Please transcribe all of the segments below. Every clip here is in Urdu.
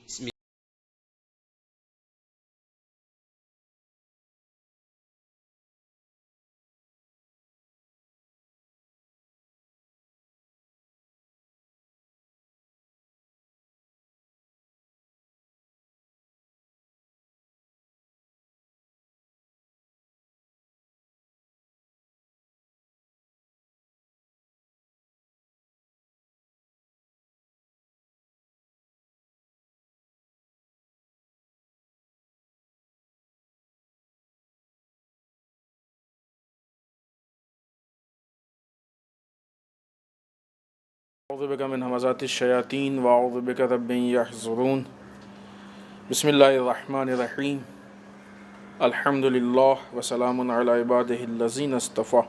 بسم اعوذ بک من همزات الشیاطین واعوذ بک رب ان یحضرون بسم اللہ الرحمن الرحیم الحمد للہ وسلام علی عبادہ الذین اصطفیٰ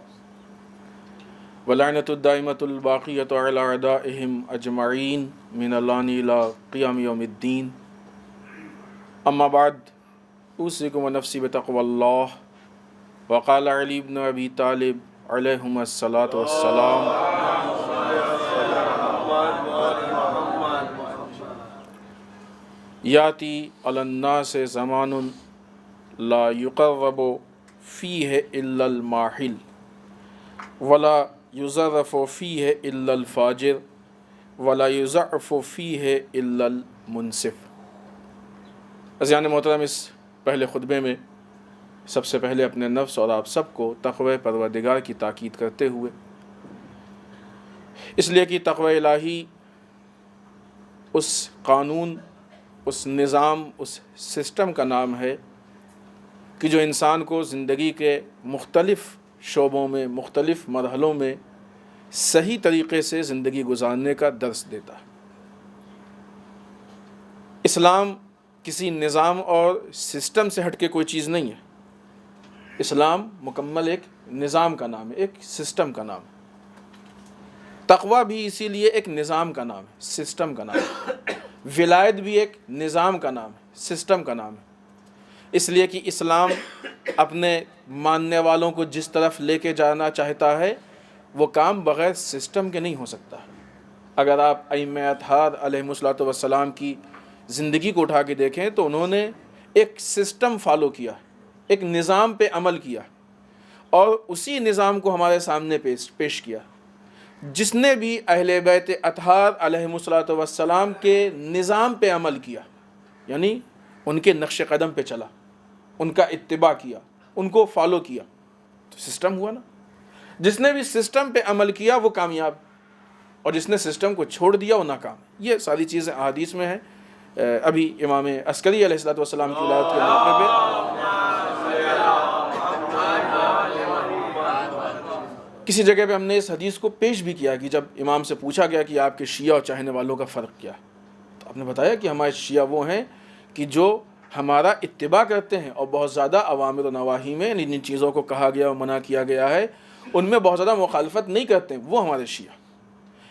ولعنۃ الدائمۃ الباقیۃ علی اعدائہم اجمعین من الآن الی قیام یوم الدین اما بعد اوصیکم ونفسی بتقوی اللہ وقال علی بن ابی طالب علیہم الصلاۃ والسلام یاتی علی الناس زمان لا یقرب فیہ الا الماحل ولا یظرف فیہ الا الفاجر ولا یضعف فیہ الا المنصف۔ عزیزان محترم، اس پہلے خطبے میں سب سے پہلے اپنے نفس اور آپ سب کو تقوی پروردگار کی تاکید کرتے ہوئے، اس لیے کہ تقوی الہی اس قانون، اس نظام، اس سسٹم کا نام ہے کہ جو انسان کو زندگی کے مختلف شعبوں میں، مختلف مرحلوں میں صحیح طریقے سے زندگی گزارنے کا درس دیتا ہے۔ اسلام کسی نظام اور سسٹم سے ہٹ کے کوئی چیز نہیں ہے۔ اسلام مکمل ایک نظام کا نام ہے، ایک سسٹم کا نام ہے۔ تقوی بھی اسی لیے ایک نظام کا نام ہے، سسٹم کا نام ہے۔ ولایت بھی ایک نظام کا نام ہے، سسٹم کا نام ہے۔ اس لیے کہ اسلام اپنے ماننے والوں کو جس طرف لے کے جانا چاہتا ہے وہ کام بغیر سسٹم کے نہیں ہو سکتا۔ اگر آپ ائمہ اطہار علیہم الصلوۃ والسلام کی زندگی کو اٹھا کے دیکھیں تو انہوں نے ایک سسٹم فالو کیا، ایک نظام پہ عمل کیا، اور اسی نظام کو ہمارے سامنے پیش کیا۔ جس نے بھی اہل بیت اطہار علیہم الصلوۃ والسلام کے نظام پہ عمل کیا، یعنی ان کے نقش قدم پہ چلا، ان کا اتباع کیا، ان کو فالو کیا، تو سسٹم ہوا نا۔ جس نے بھی سسٹم پہ عمل کیا وہ کامیاب، اور جس نے سسٹم کو چھوڑ دیا وہ ناکام۔ یہ ساری چیزیں احادیث میں ہیں۔ ابھی امام عسکری علیہ الصلوۃ والسلام کی ولادت کے موقع پہ کسی جگہ پہ ہم نے اس حدیث کو پیش بھی کیا کہ جب امام سے پوچھا گیا کہ آپ کے شیعہ اور چاہنے والوں کا فرق کیا ہے، تو آپ نے بتایا کہ ہمارے شیعہ وہ ہیں کہ جو ہمارا اتباع کرتے ہیں اور بہت زیادہ اوامر و نواہی میں جن چیزوں کو کہا گیا اور منع کیا گیا ہے ان میں بہت زیادہ مخالفت نہیں کرتے ہیں، وہ ہمارے شیعہ۔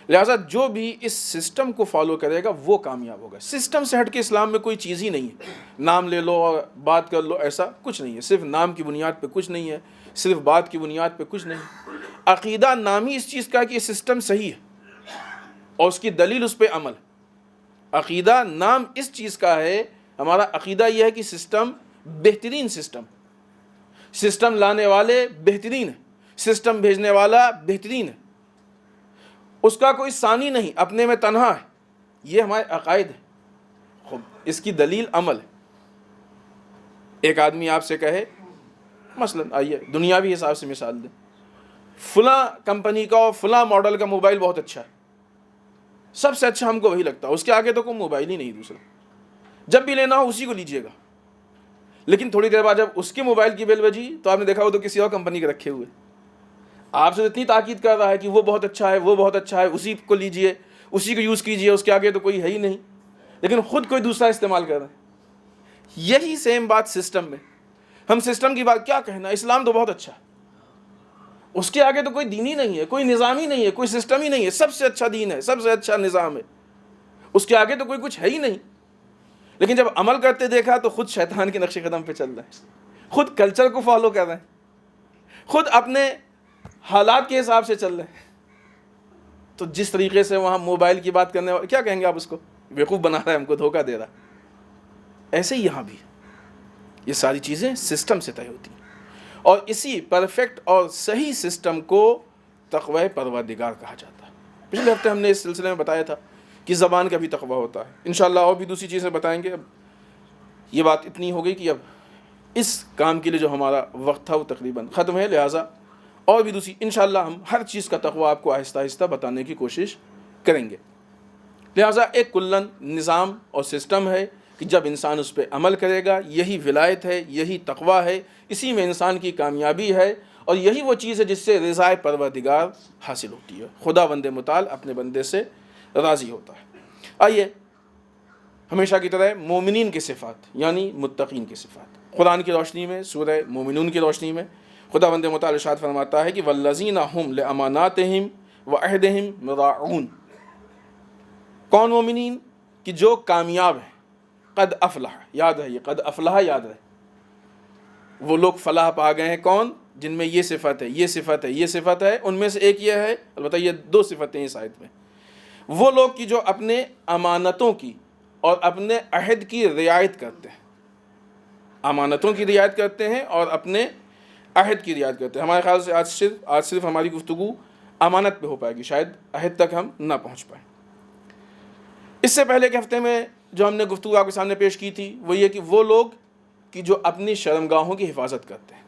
لہٰذا جو بھی اس سسٹم کو فالو کرے گا وہ کامیاب ہوگا۔ سسٹم سے ہٹ کے اسلام میں کوئی چیز ہی نہیں ہے۔ نام لے لو اور بات کر لو، ایسا کچھ نہیں ہے۔ صرف نام کی بنیاد پہ کچھ نہیں ہے، صرف بات کی بنیاد پہ کچھ نہیں۔ عقیدہ نام ہی اس چیز کا کہ یہ سسٹم صحیح ہے اور اس کی دلیل اس پہ عمل۔ عقیدہ نام اس چیز کا ہے، ہمارا عقیدہ یہ ہے کہ سسٹم بہترین سسٹم لانے والے بہترین ہے، سسٹم بھیجنے والا بہترین ہے، اس کا کوئی ثانی نہیں، اپنے میں تنہا ہے۔ یہ ہمارے عقائد ہے۔ خب اس کی دلیل عمل ہے۔ ایک آدمی آپ سے کہے، مثلا آئیے دنیاوی حساب سے مثال دیں، فلاں کمپنی کا اور فلاں ماڈل کا موبائل بہت اچھا ہے، سب سے اچھا ہم کو وہی لگتا ہے، اس کے آگے تو کوئی موبائل ہی نہیں دوسرا، جب بھی لینا ہو اسی کو لیجئے گا۔ لیکن تھوڑی دیر بعد جب اس کے موبائل کی بیل بجی تو آپ نے دیکھا وہ تو کسی اور کمپنی کے رکھے ہوئے، آپ سے اتنی تاکید کر رہا ہے کہ وہ بہت اچھا ہے، وہ بہت اچھا ہے، اسی کو لیجئے، اسی کو یوز کیجئے، اس کے آگے تو کوئی ہے ہی نہیں، لیکن خود کوئی دوسرا استعمال کر رہے ہیں۔ یہی سیم بات سسٹم میں، ہم سسٹم کی بات کیا کہنا، اسلام تو بہت اچھا ہے، اس کے آگے تو کوئی دین ہی نہیں ہے، کوئی نظام ہی نہیں ہے، کوئی سسٹم ہی نہیں ہے، سب سے اچھا دین ہے، سب سے اچھا نظام ہے، اس کے آگے تو کوئی کچھ ہے ہی نہیں۔ لیکن جب عمل کرتے دیکھا تو خود شیطان کے نقش قدم پہ چل رہے ہیں، خود کلچر کو فالو کر رہے ہیں، خود اپنے حالات کے حساب سے چل رہے ہیں۔ تو جس طریقے سے وہاں موبائل کی بات کرنے والے کیا کہیں گے آپ اس کو؟ بیوقوف بنا رہا ہے، ہم کو دھوکہ دے رہا ہے۔ ایسے ہی یہاں بھی یہ ساری چیزیں سسٹم سے طے ہوتی ہیں، اور اسی پرفیکٹ اور صحیح سسٹم کو تقوی پروردگار کہا جاتا ہے۔ پچھلے ہفتے ہم نے اس سلسلے میں بتایا تھا کہ زبان کا بھی تقوی ہوتا ہے، انشاءاللہ اور بھی دوسری چیزیں بتائیں گے۔ اب یہ بات اتنی ہو گئی کہ اب اس کام کے لیے جو ہمارا وقت تھا وہ تقریباً ختم ہے، لہٰذا اور بھی دوسری انشاءاللہ ہم ہر چیز کا تقوی آپ کو آہستہ آہستہ بتانے کی کوشش کریں گے۔ لہٰذا ایک کلن نظام اور سسٹم ہے کہ جب انسان اس پہ عمل کرے گا، یہی ولایت ہے، یہی تقوی ہے، اسی میں انسان کی کامیابی ہے، اور یہی وہ چیز ہے جس سے رضائے پروردگار حاصل ہوتی ہے، خدا بند متعال اپنے بندے سے راضی ہوتا ہے۔ آئیے ہمیشہ کی طرح مومنین کی صفات یعنی متقین کی صفات قرآن کی روشنی میں، سورہ مومنون کی روشنی میں خدا بند متعال ارشاد فرماتا ہے کہ والذین هم لاماناتہم وعہدہم راعون۔ کون مومنین؟ کہ جو کامیاب ہیں، قد افلح، یاد ہے یہ قد افلح، یاد ہے وہ لوگ فلاح پا گئے ہیں، کون؟ جن میں یہ صفت ہے، یہ صفت ہے، یہ صفت ہے۔ ان میں سے ایک یہ ہے، البتہ یہ دو صفتیں اس آیت میں، وہ لوگ کہ جو اپنے امانتوں کی اور اپنے عہد کی رعایت کرتے ہیں، امانتوں کی رعایت کرتے ہیں اور اپنے عہد کی رعایت کرتے ہیں۔ ہمارے خیال سے آج صرف ہماری گفتگو امانت پہ ہو پائے گی، شاید عہد تک ہم نہ پہنچ پائیں۔ اس سے پہلے کے ہفتے میں جو ہم نے گفتگو آپ کے سامنے پیش کی تھی وہ یہ کہ وہ لوگ کہ جو اپنی شرمگاہوں کی حفاظت کرتے ہیں،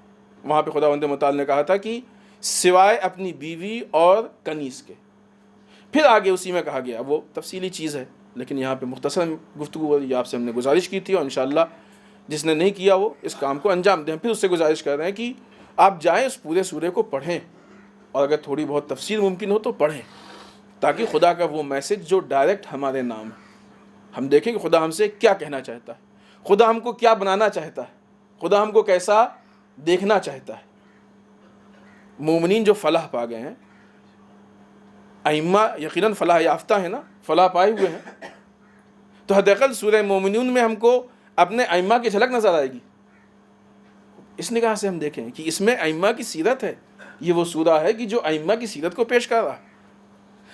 وہاں پہ خدا بند متعال نے کہا تھا کہ سوائے اپنی بیوی اور کنیز کے، پھر آگے اسی میں کہا گیا، وہ تفصیلی چیز ہے لیکن یہاں پہ مختصر گفتگو یہ آپ سے ہم نے گزارش کی تھی، اور انشاءاللہ جس نے نہیں کیا وہ اس کام کو انجام دیں۔ پھر اس سے گزارش کر رہے ہیں کہ آپ جائیں اس پورے سورے کو پڑھیں، اور اگر تھوڑی بہت تفسیر ممکن ہو تو پڑھیں، تاکہ خدا کا وہ میسج جو ڈائریکٹ ہمارے نام ہے، ہم دیکھیں کہ خدا ہم سے کیا کہنا چاہتا ہے، خدا ہم کو کیا بنانا چاہتا ہے، خدا ہم کو کیسا دیکھنا چاہتا ہے۔ مومنین جو فلاح پا گئے ہیں، ائمہ یقیناً فلاح یافتہ ہیں نا، فلاح پائے ہوئے ہیں، تو حداقل سورہ مومنون میں ہم کو اپنے ائمہ کی جھلک نظر آئے گی۔ اس نگاہ سے ہم دیکھیں کہ اس میں ائمہ کی سیرت ہے، یہ وہ سورہ ہے کہ جو ائمہ کی سیرت کو پیش کر رہا ہے۔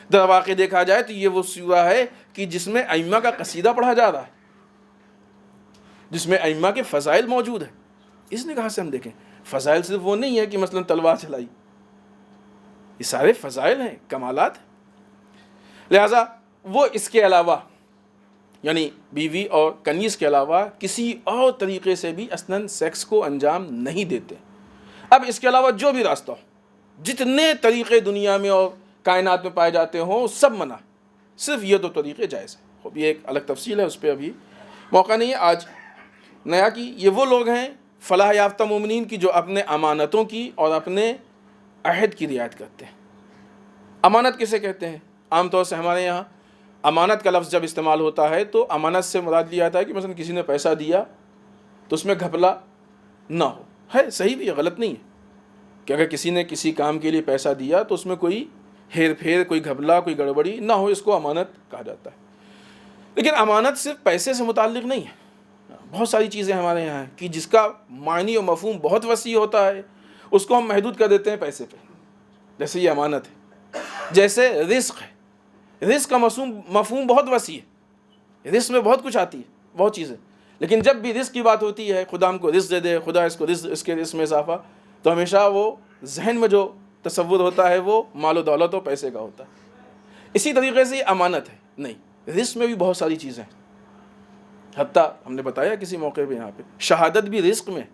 در واقع دیکھا جائے تو یہ وہ سورہ ہے کہ جس میں ائمہ کا قصیدہ پڑھا جا رہا ہے، جس میں ائمہ کے فضائل موجود ہیں۔ اس نگاہ سے ہم دیکھیں، فضائل صرف وہ نہیں ہے کہ مثلا تلوار چلائی، یہ سارے فضائل ہیں، کمالات ہیں۔ لہٰذا وہ اس کے علاوہ یعنی بیوی اور کنیز کے علاوہ کسی اور طریقے سے بھی اصلاً سیکس کو انجام نہیں دیتے۔ اب اس کے علاوہ جو بھی راستہ ہو، جتنے طریقے دنیا میں اور کائنات میں پائے جاتے ہوں سب منع، صرف یہ دو طریقے جائز ہیں۔ خب یہ ایک الگ تفصیل ہے، اس پہ ابھی موقع نہیں ہے آج نیا کی۔ یہ وہ لوگ ہیں فلاح یافتہ مومنین کی جو اپنے امانتوں کی اور اپنے عہد کی رعایت کرتے ہیں۔ امانت کسے کہتے ہیں؟ عام طور سے ہمارے یہاں امانت کا لفظ جب استعمال ہوتا ہے تو امانت سے مراد لیا جاتا ہے کہ مثلا کسی نے پیسہ دیا تو اس میں گھپلا نہ ہو۔ ہے صحیح بھی ہے، غلط نہیں ہے کہ اگر کسی نے کسی کام کے لیے پیسہ دیا تو اس میں کوئی ہیر پھیر، کوئی گھپلا، کوئی گڑبڑی نہ ہو، اس کو امانت کہا جاتا ہے۔ لیکن امانت صرف پیسے سے متعلق نہیں ہے، بہت ساری چیزیں ہمارے یہاں ہیں کہ جس کا معنی و مفہوم بہت وسیع ہوتا ہے، اس کو ہم محدود کر دیتے ہیں پیسے پہ۔ جیسے یہ امانت ہے، جیسے رزق ہے، رزق کا مفہوم بہت وسیع ہے، رزق میں بہت کچھ آتی ہے، بہت چیزیں، لیکن جب بھی رزق کی بات ہوتی ہے، خدا ہم کو رزق دے دے، خدا اس کے رزق میں اضافہ، تو ہمیشہ وہ ذہن میں جو تصور ہوتا ہے وہ مال و دولت و پیسے کا ہوتا ہے۔ اسی طریقے سے یہ امانت ہے، نہیں، رزق میں بھی بہت ساری چیزیں ہیں، حتیٰ ہم نے بتایا کسی موقع پہ یہاں پہ شہادت بھی رزق میں ہے،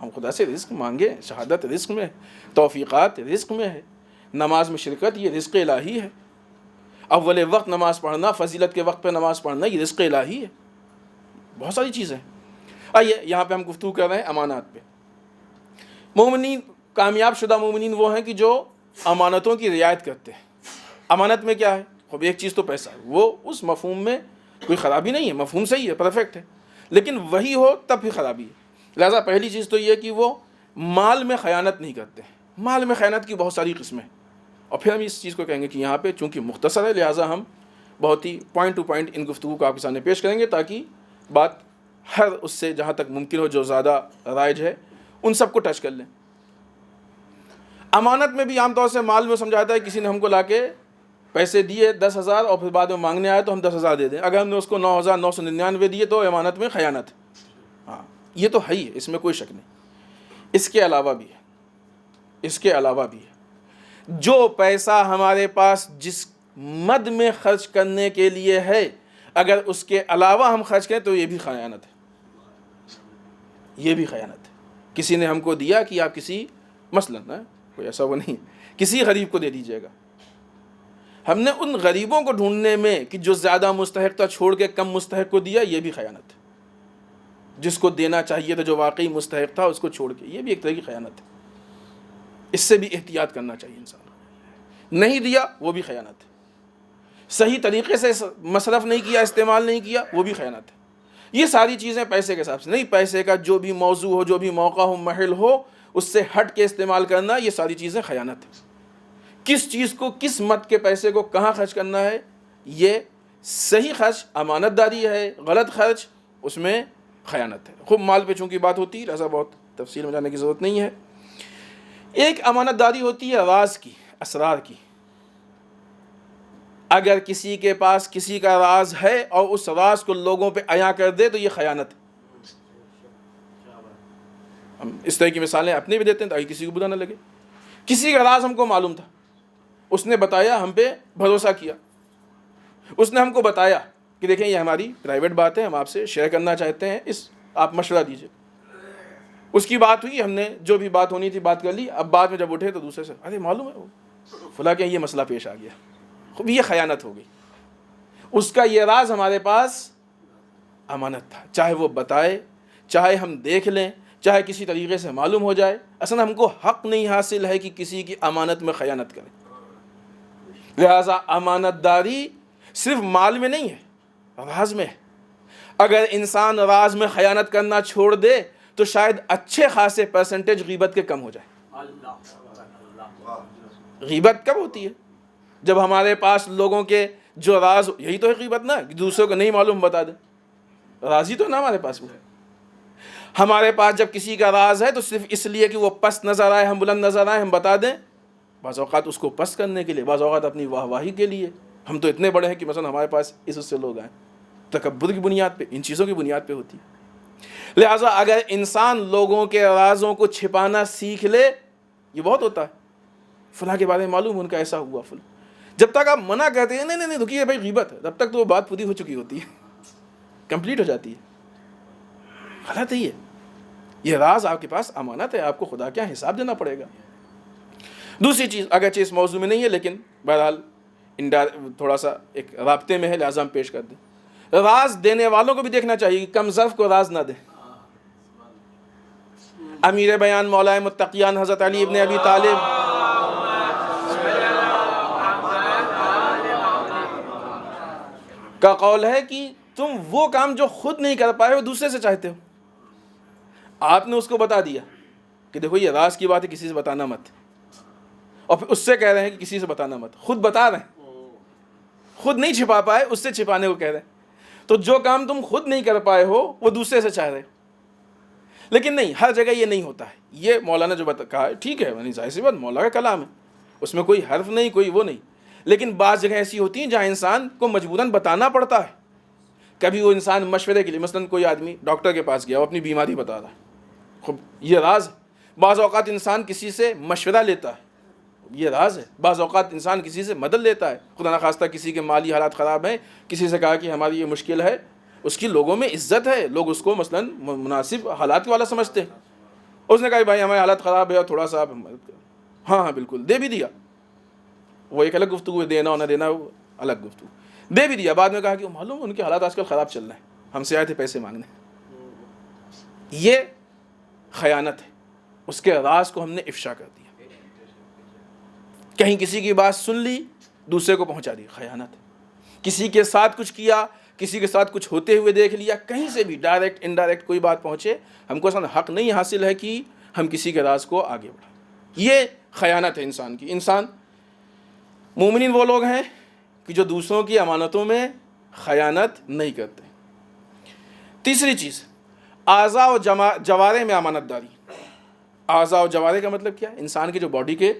ہم خدا سے رزق مانگے، شہادت رزق میں ہے، توفیقات رزق میں ہے، نماز میں شرکت یہ رزق الہی ہے، اول وقت نماز پڑھنا، فضیلت کے وقت پہ نماز پڑھنا یہ رزق الہی ہے، بہت ساری چیزیں ہیں۔ آئیے یہاں پہ ہم گفتگو کر رہے ہیں امانات پہ۔ مومنین، کامیاب شدہ مومنین وہ ہیں کہ جو امانتوں کی رعایت کرتے ہیں۔ امانت میں کیا ہے؟ خب ایک چیز تو پیسہ ہے، وہ اس مفہوم میں کوئی خرابی نہیں ہے، مفہوم صحیح ہے، پرفیکٹ ہے، لیکن وہی ہو تب بھی خرابی ہے۔ لہٰذا پہلی چیز تو یہ کہ وہ مال میں خیانت نہیں کرتے ہیں۔ مال میں خیانت کی بہت ساری قسمیں ہیں، اور پھر ہم اس چیز کو کہیں گے کہ یہاں پہ چونکہ مختصر ہے لہٰذا ہم بہت ہی پوائنٹ ٹو پوائنٹ ان گفتگو کو آپ کے سامنے پیش کریں گے، تاکہ بات ہر اس سے جہاں تک ممکن ہو جو زیادہ رائج ہے ان سب کو ٹچ کر لیں۔ امانت میں بھی عام طور سے مال میں سمجھاتا ہے کسی نے ہم کو لا کے پیسے دیے 10,000 اور پھر بعد میں مانگنے آئے تو ہم 10,000 دے دیں. اگر ہم نے اس کو 9,999 دیے تو امانت میں خیانت. ہاں یہ تو ہے ہی ہے, اس میں کوئی شک نہیں. اس کے علاوہ بھی ہے, جو پیسہ ہمارے پاس جس مد میں خرچ کرنے کے لیے ہے, اگر اس کے علاوہ ہم خرچ کریں تو یہ بھی خیانت ہے. کسی نے ہم کو دیا کہ آپ کسی مثلاً کوئی ایسا وہ نہیں, کسی غریب کو دے دیجیے گا. ہم نے ان غریبوں کو ڈھونڈنے میں کہ جو زیادہ مستحق تھا چھوڑ کے کم مستحق کو دیا, یہ بھی خیانت ہے. جس کو دینا چاہیے تھا جو واقعی مستحق تھا اس کو چھوڑ کے, یہ بھی ایک طرح کی خیانت ہے. اس سے بھی احتیاط کرنا چاہیے انسان. نہیں دیا وہ بھی خیانت ہے. صحیح طریقے سے مصرف نہیں کیا, استعمال نہیں کیا, وہ بھی خیانت ہے. یہ ساری چیزیں پیسے کے حساب سے نہیں, پیسے کا جو بھی موضوع ہو, جو بھی موقع ہو, محل ہو, اس سے ہٹ کے استعمال کرنا, یہ ساری چیزیں خیانت ہے. کس چیز کو, کس مت کے پیسے کو کہاں خرچ کرنا ہے, یہ صحیح خرچ امانت داری ہے, غلط خرچ اس میں خیانت ہے. خوب مال پہ چونکہ بات ہوتی ہے لہذا بہت تفصیل میں جانے کی ضرورت نہیں ہے. ایک امانت داری ہوتی ہے راز کی, اسرار کی. اگر کسی کے پاس کسی کا راز ہے اور اس راز کو لوگوں پہ عیاں کر دے تو یہ خیانت ہے. ہم اس طرح کی مثالیں اپنے بھی دیتے ہیں تاکہ کسی کو برا نہ لگے. کسی کا راز ہم کو معلوم تھا, اس نے بتایا, ہم پہ بھروسہ کیا, اس نے ہم کو بتایا کہ دیکھیں یہ ہماری پرائیویٹ بات ہے, ہم آپ سے شیئر کرنا چاہتے ہیں, آپ مشورہ دیجیے. اس کی بات ہوئی, ہم نے جو بھی بات ہونی تھی بات کر لی. اب بعد میں جب اٹھے تو دوسرے سے ارے معلوم ہے فلاں کہ یہ مسئلہ پیش آ گیا. یہ خیانت ہو گئی. اس کا یہ راز ہمارے پاس امانت تھا, چاہے وہ بتائے, چاہے ہم دیکھ لیں, چاہے کسی طریقے سے معلوم ہو جائے. اصلا ہم کو حق نہیں حاصل ہے کہ کسی کی امانت میں خیانت کریں. لہذا امانت داری صرف مال میں نہیں ہے, راز میں ہے. اگر انسان راز میں خیانت کرنا چھوڑ دے تو شاید اچھے خاصے پرسنٹیج غیبت کے کم ہو جائے. غیبت کب ہوتی ہے؟ جب ہمارے پاس لوگوں کے جو راز, یہی تو ہے غیبت نا, کہ دوسروں کو نہیں معلوم بتا دیں. راز ہی تو نا ہمارے پاس وہ ہے. ہمارے پاس جب کسی کا راز ہے تو صرف اس لیے کہ وہ پست نظر آئے, ہم بلند نظر آئے, ہم بتا دیں. بعض اوقات اس کو پست کرنے کے لیے, بعض اوقات اپنی واہ واہی کے لیے. ہم تو اتنے بڑے ہیں کہ مثلا ہمارے پاس اس سے لوگ آئیں. تکبر کی بنیاد پہ, ان چیزوں کی بنیاد پہ ہوتی ہے. لہٰذا اگر انسان لوگوں کے رازوں کو چھپانا سیکھ لے, یہ بہت ہوتا ہے, فلاں کے بارے میں معلوم ان کا ایسا ہوا فلاں. جب تک آپ منع کہتے ہیں نہیں رکیے بھائی غیبت ہے, تب تک تو وہ بات پوری ہو چکی ہوتی ہے, کمپلیٹ ہو جاتی ہے. غلط ہی ہے. یہ راز آپ کے پاس امانت ہے, آپ کو خدا کیا حساب دینا پڑے گا. دوسری چیز, اگرچہ اس موضوع میں نہیں ہے لیکن بہرحال تھوڑا سا ایک رابطے میں ہے لہٰذا ہم پیش کر دیں. راز دینے والوں کو بھی دیکھنا چاہیے کہ کم ظرف کو راز نہ دیں. امیر بیان مولائے متقیان حضرت علی ابن ابی طالب کا قول ہے کہ تم وہ کام جو خود نہیں کر پائے ہو دوسرے سے چاہتے ہو. آپ نے اس کو بتا دیا کہ دیکھو یہ راز کی بات ہے, کسی سے بتانا مت, اور پھر اس سے کہہ رہے ہیں کہ کسی سے بتانا مت. خود بتا رہے ہیں, خود نہیں چھپا پائے, اس سے چھپانے کو کہہ رہے ہیں. تو جو کام تم خود نہیں کر پائے ہو وہ دوسرے سے چاہ رہے. لیکن نہیں, ہر جگہ یہ نہیں ہوتا ہے. یہ مولانا جو کہا ہے ٹھیک ہے, ظاہر سی بات مولا کا کلام ہے, اس میں کوئی حرف نہیں, کوئی وہ نہیں. لیکن بعض جگہ ایسی ہوتی ہیں جہاں انسان کو مجبوراً بتانا پڑتا ہے. کبھی وہ انسان مشورے کے لیے, مثلاً کوئی آدمی ڈاکٹر کے پاس گیا, وہ اپنی بیماری بتا رہا ہے, خب یہ راز ہے. بعض اوقات انسان کسی سے مشورہ لیتا ہے, یہ راز ہے. بعض اوقات انسان کسی سے مدد لیتا ہے, خدا نخواستہ کسی کے مالی حالات خراب ہیں, کسی سے کہا کہ ہماری یہ مشکل ہے, اس کی لوگوں میں عزت ہے, لوگ اس کو مثلاً مناسب حالات والا سمجھتے ہیں. اس نے کہا بھائی ہمارے حالات خراب ہے اور تھوڑا سا آپ مدد کریں. ہاں بالکل, دے بھی دیا. وہ ایک الگ گفتگو ہے, دینا اور نہ دینا وہ الگ گفتگو. دے بھی دیا. بعد میں کہا کہ وہ معلوم ان کے حالات آج کل خراب چل رہے ہیں, ہم سے آئے تھے پیسے مانگنے. یہ خیانت ہے. اس کے راز کو ہم نے افشا کر دیا. کہیں کسی کی بات سن لی, دوسرے کو پہنچا دی, خیانت ہے. کسی کے ساتھ کچھ کیا, کسی کے ساتھ کچھ ہوتے ہوئے دیکھ لیا, کہیں سے بھی ڈائریکٹ انڈائریکٹ کوئی بات پہنچے, ہم کو اصلا حق نہیں حاصل ہے کہ ہم کسی کے راز کو آگے بڑھائیں. یہ خیانت ہے انسان کی. انسان مومنین وہ لوگ ہیں کہ جو دوسروں کی امانتوں میں خیانت نہیں کرتے. تیسری چیز, اعضاء و جوارے میں امانت داری. اعضاء و جوارے کا مطلب کیا ہے؟ انسان کے جو باڈی کے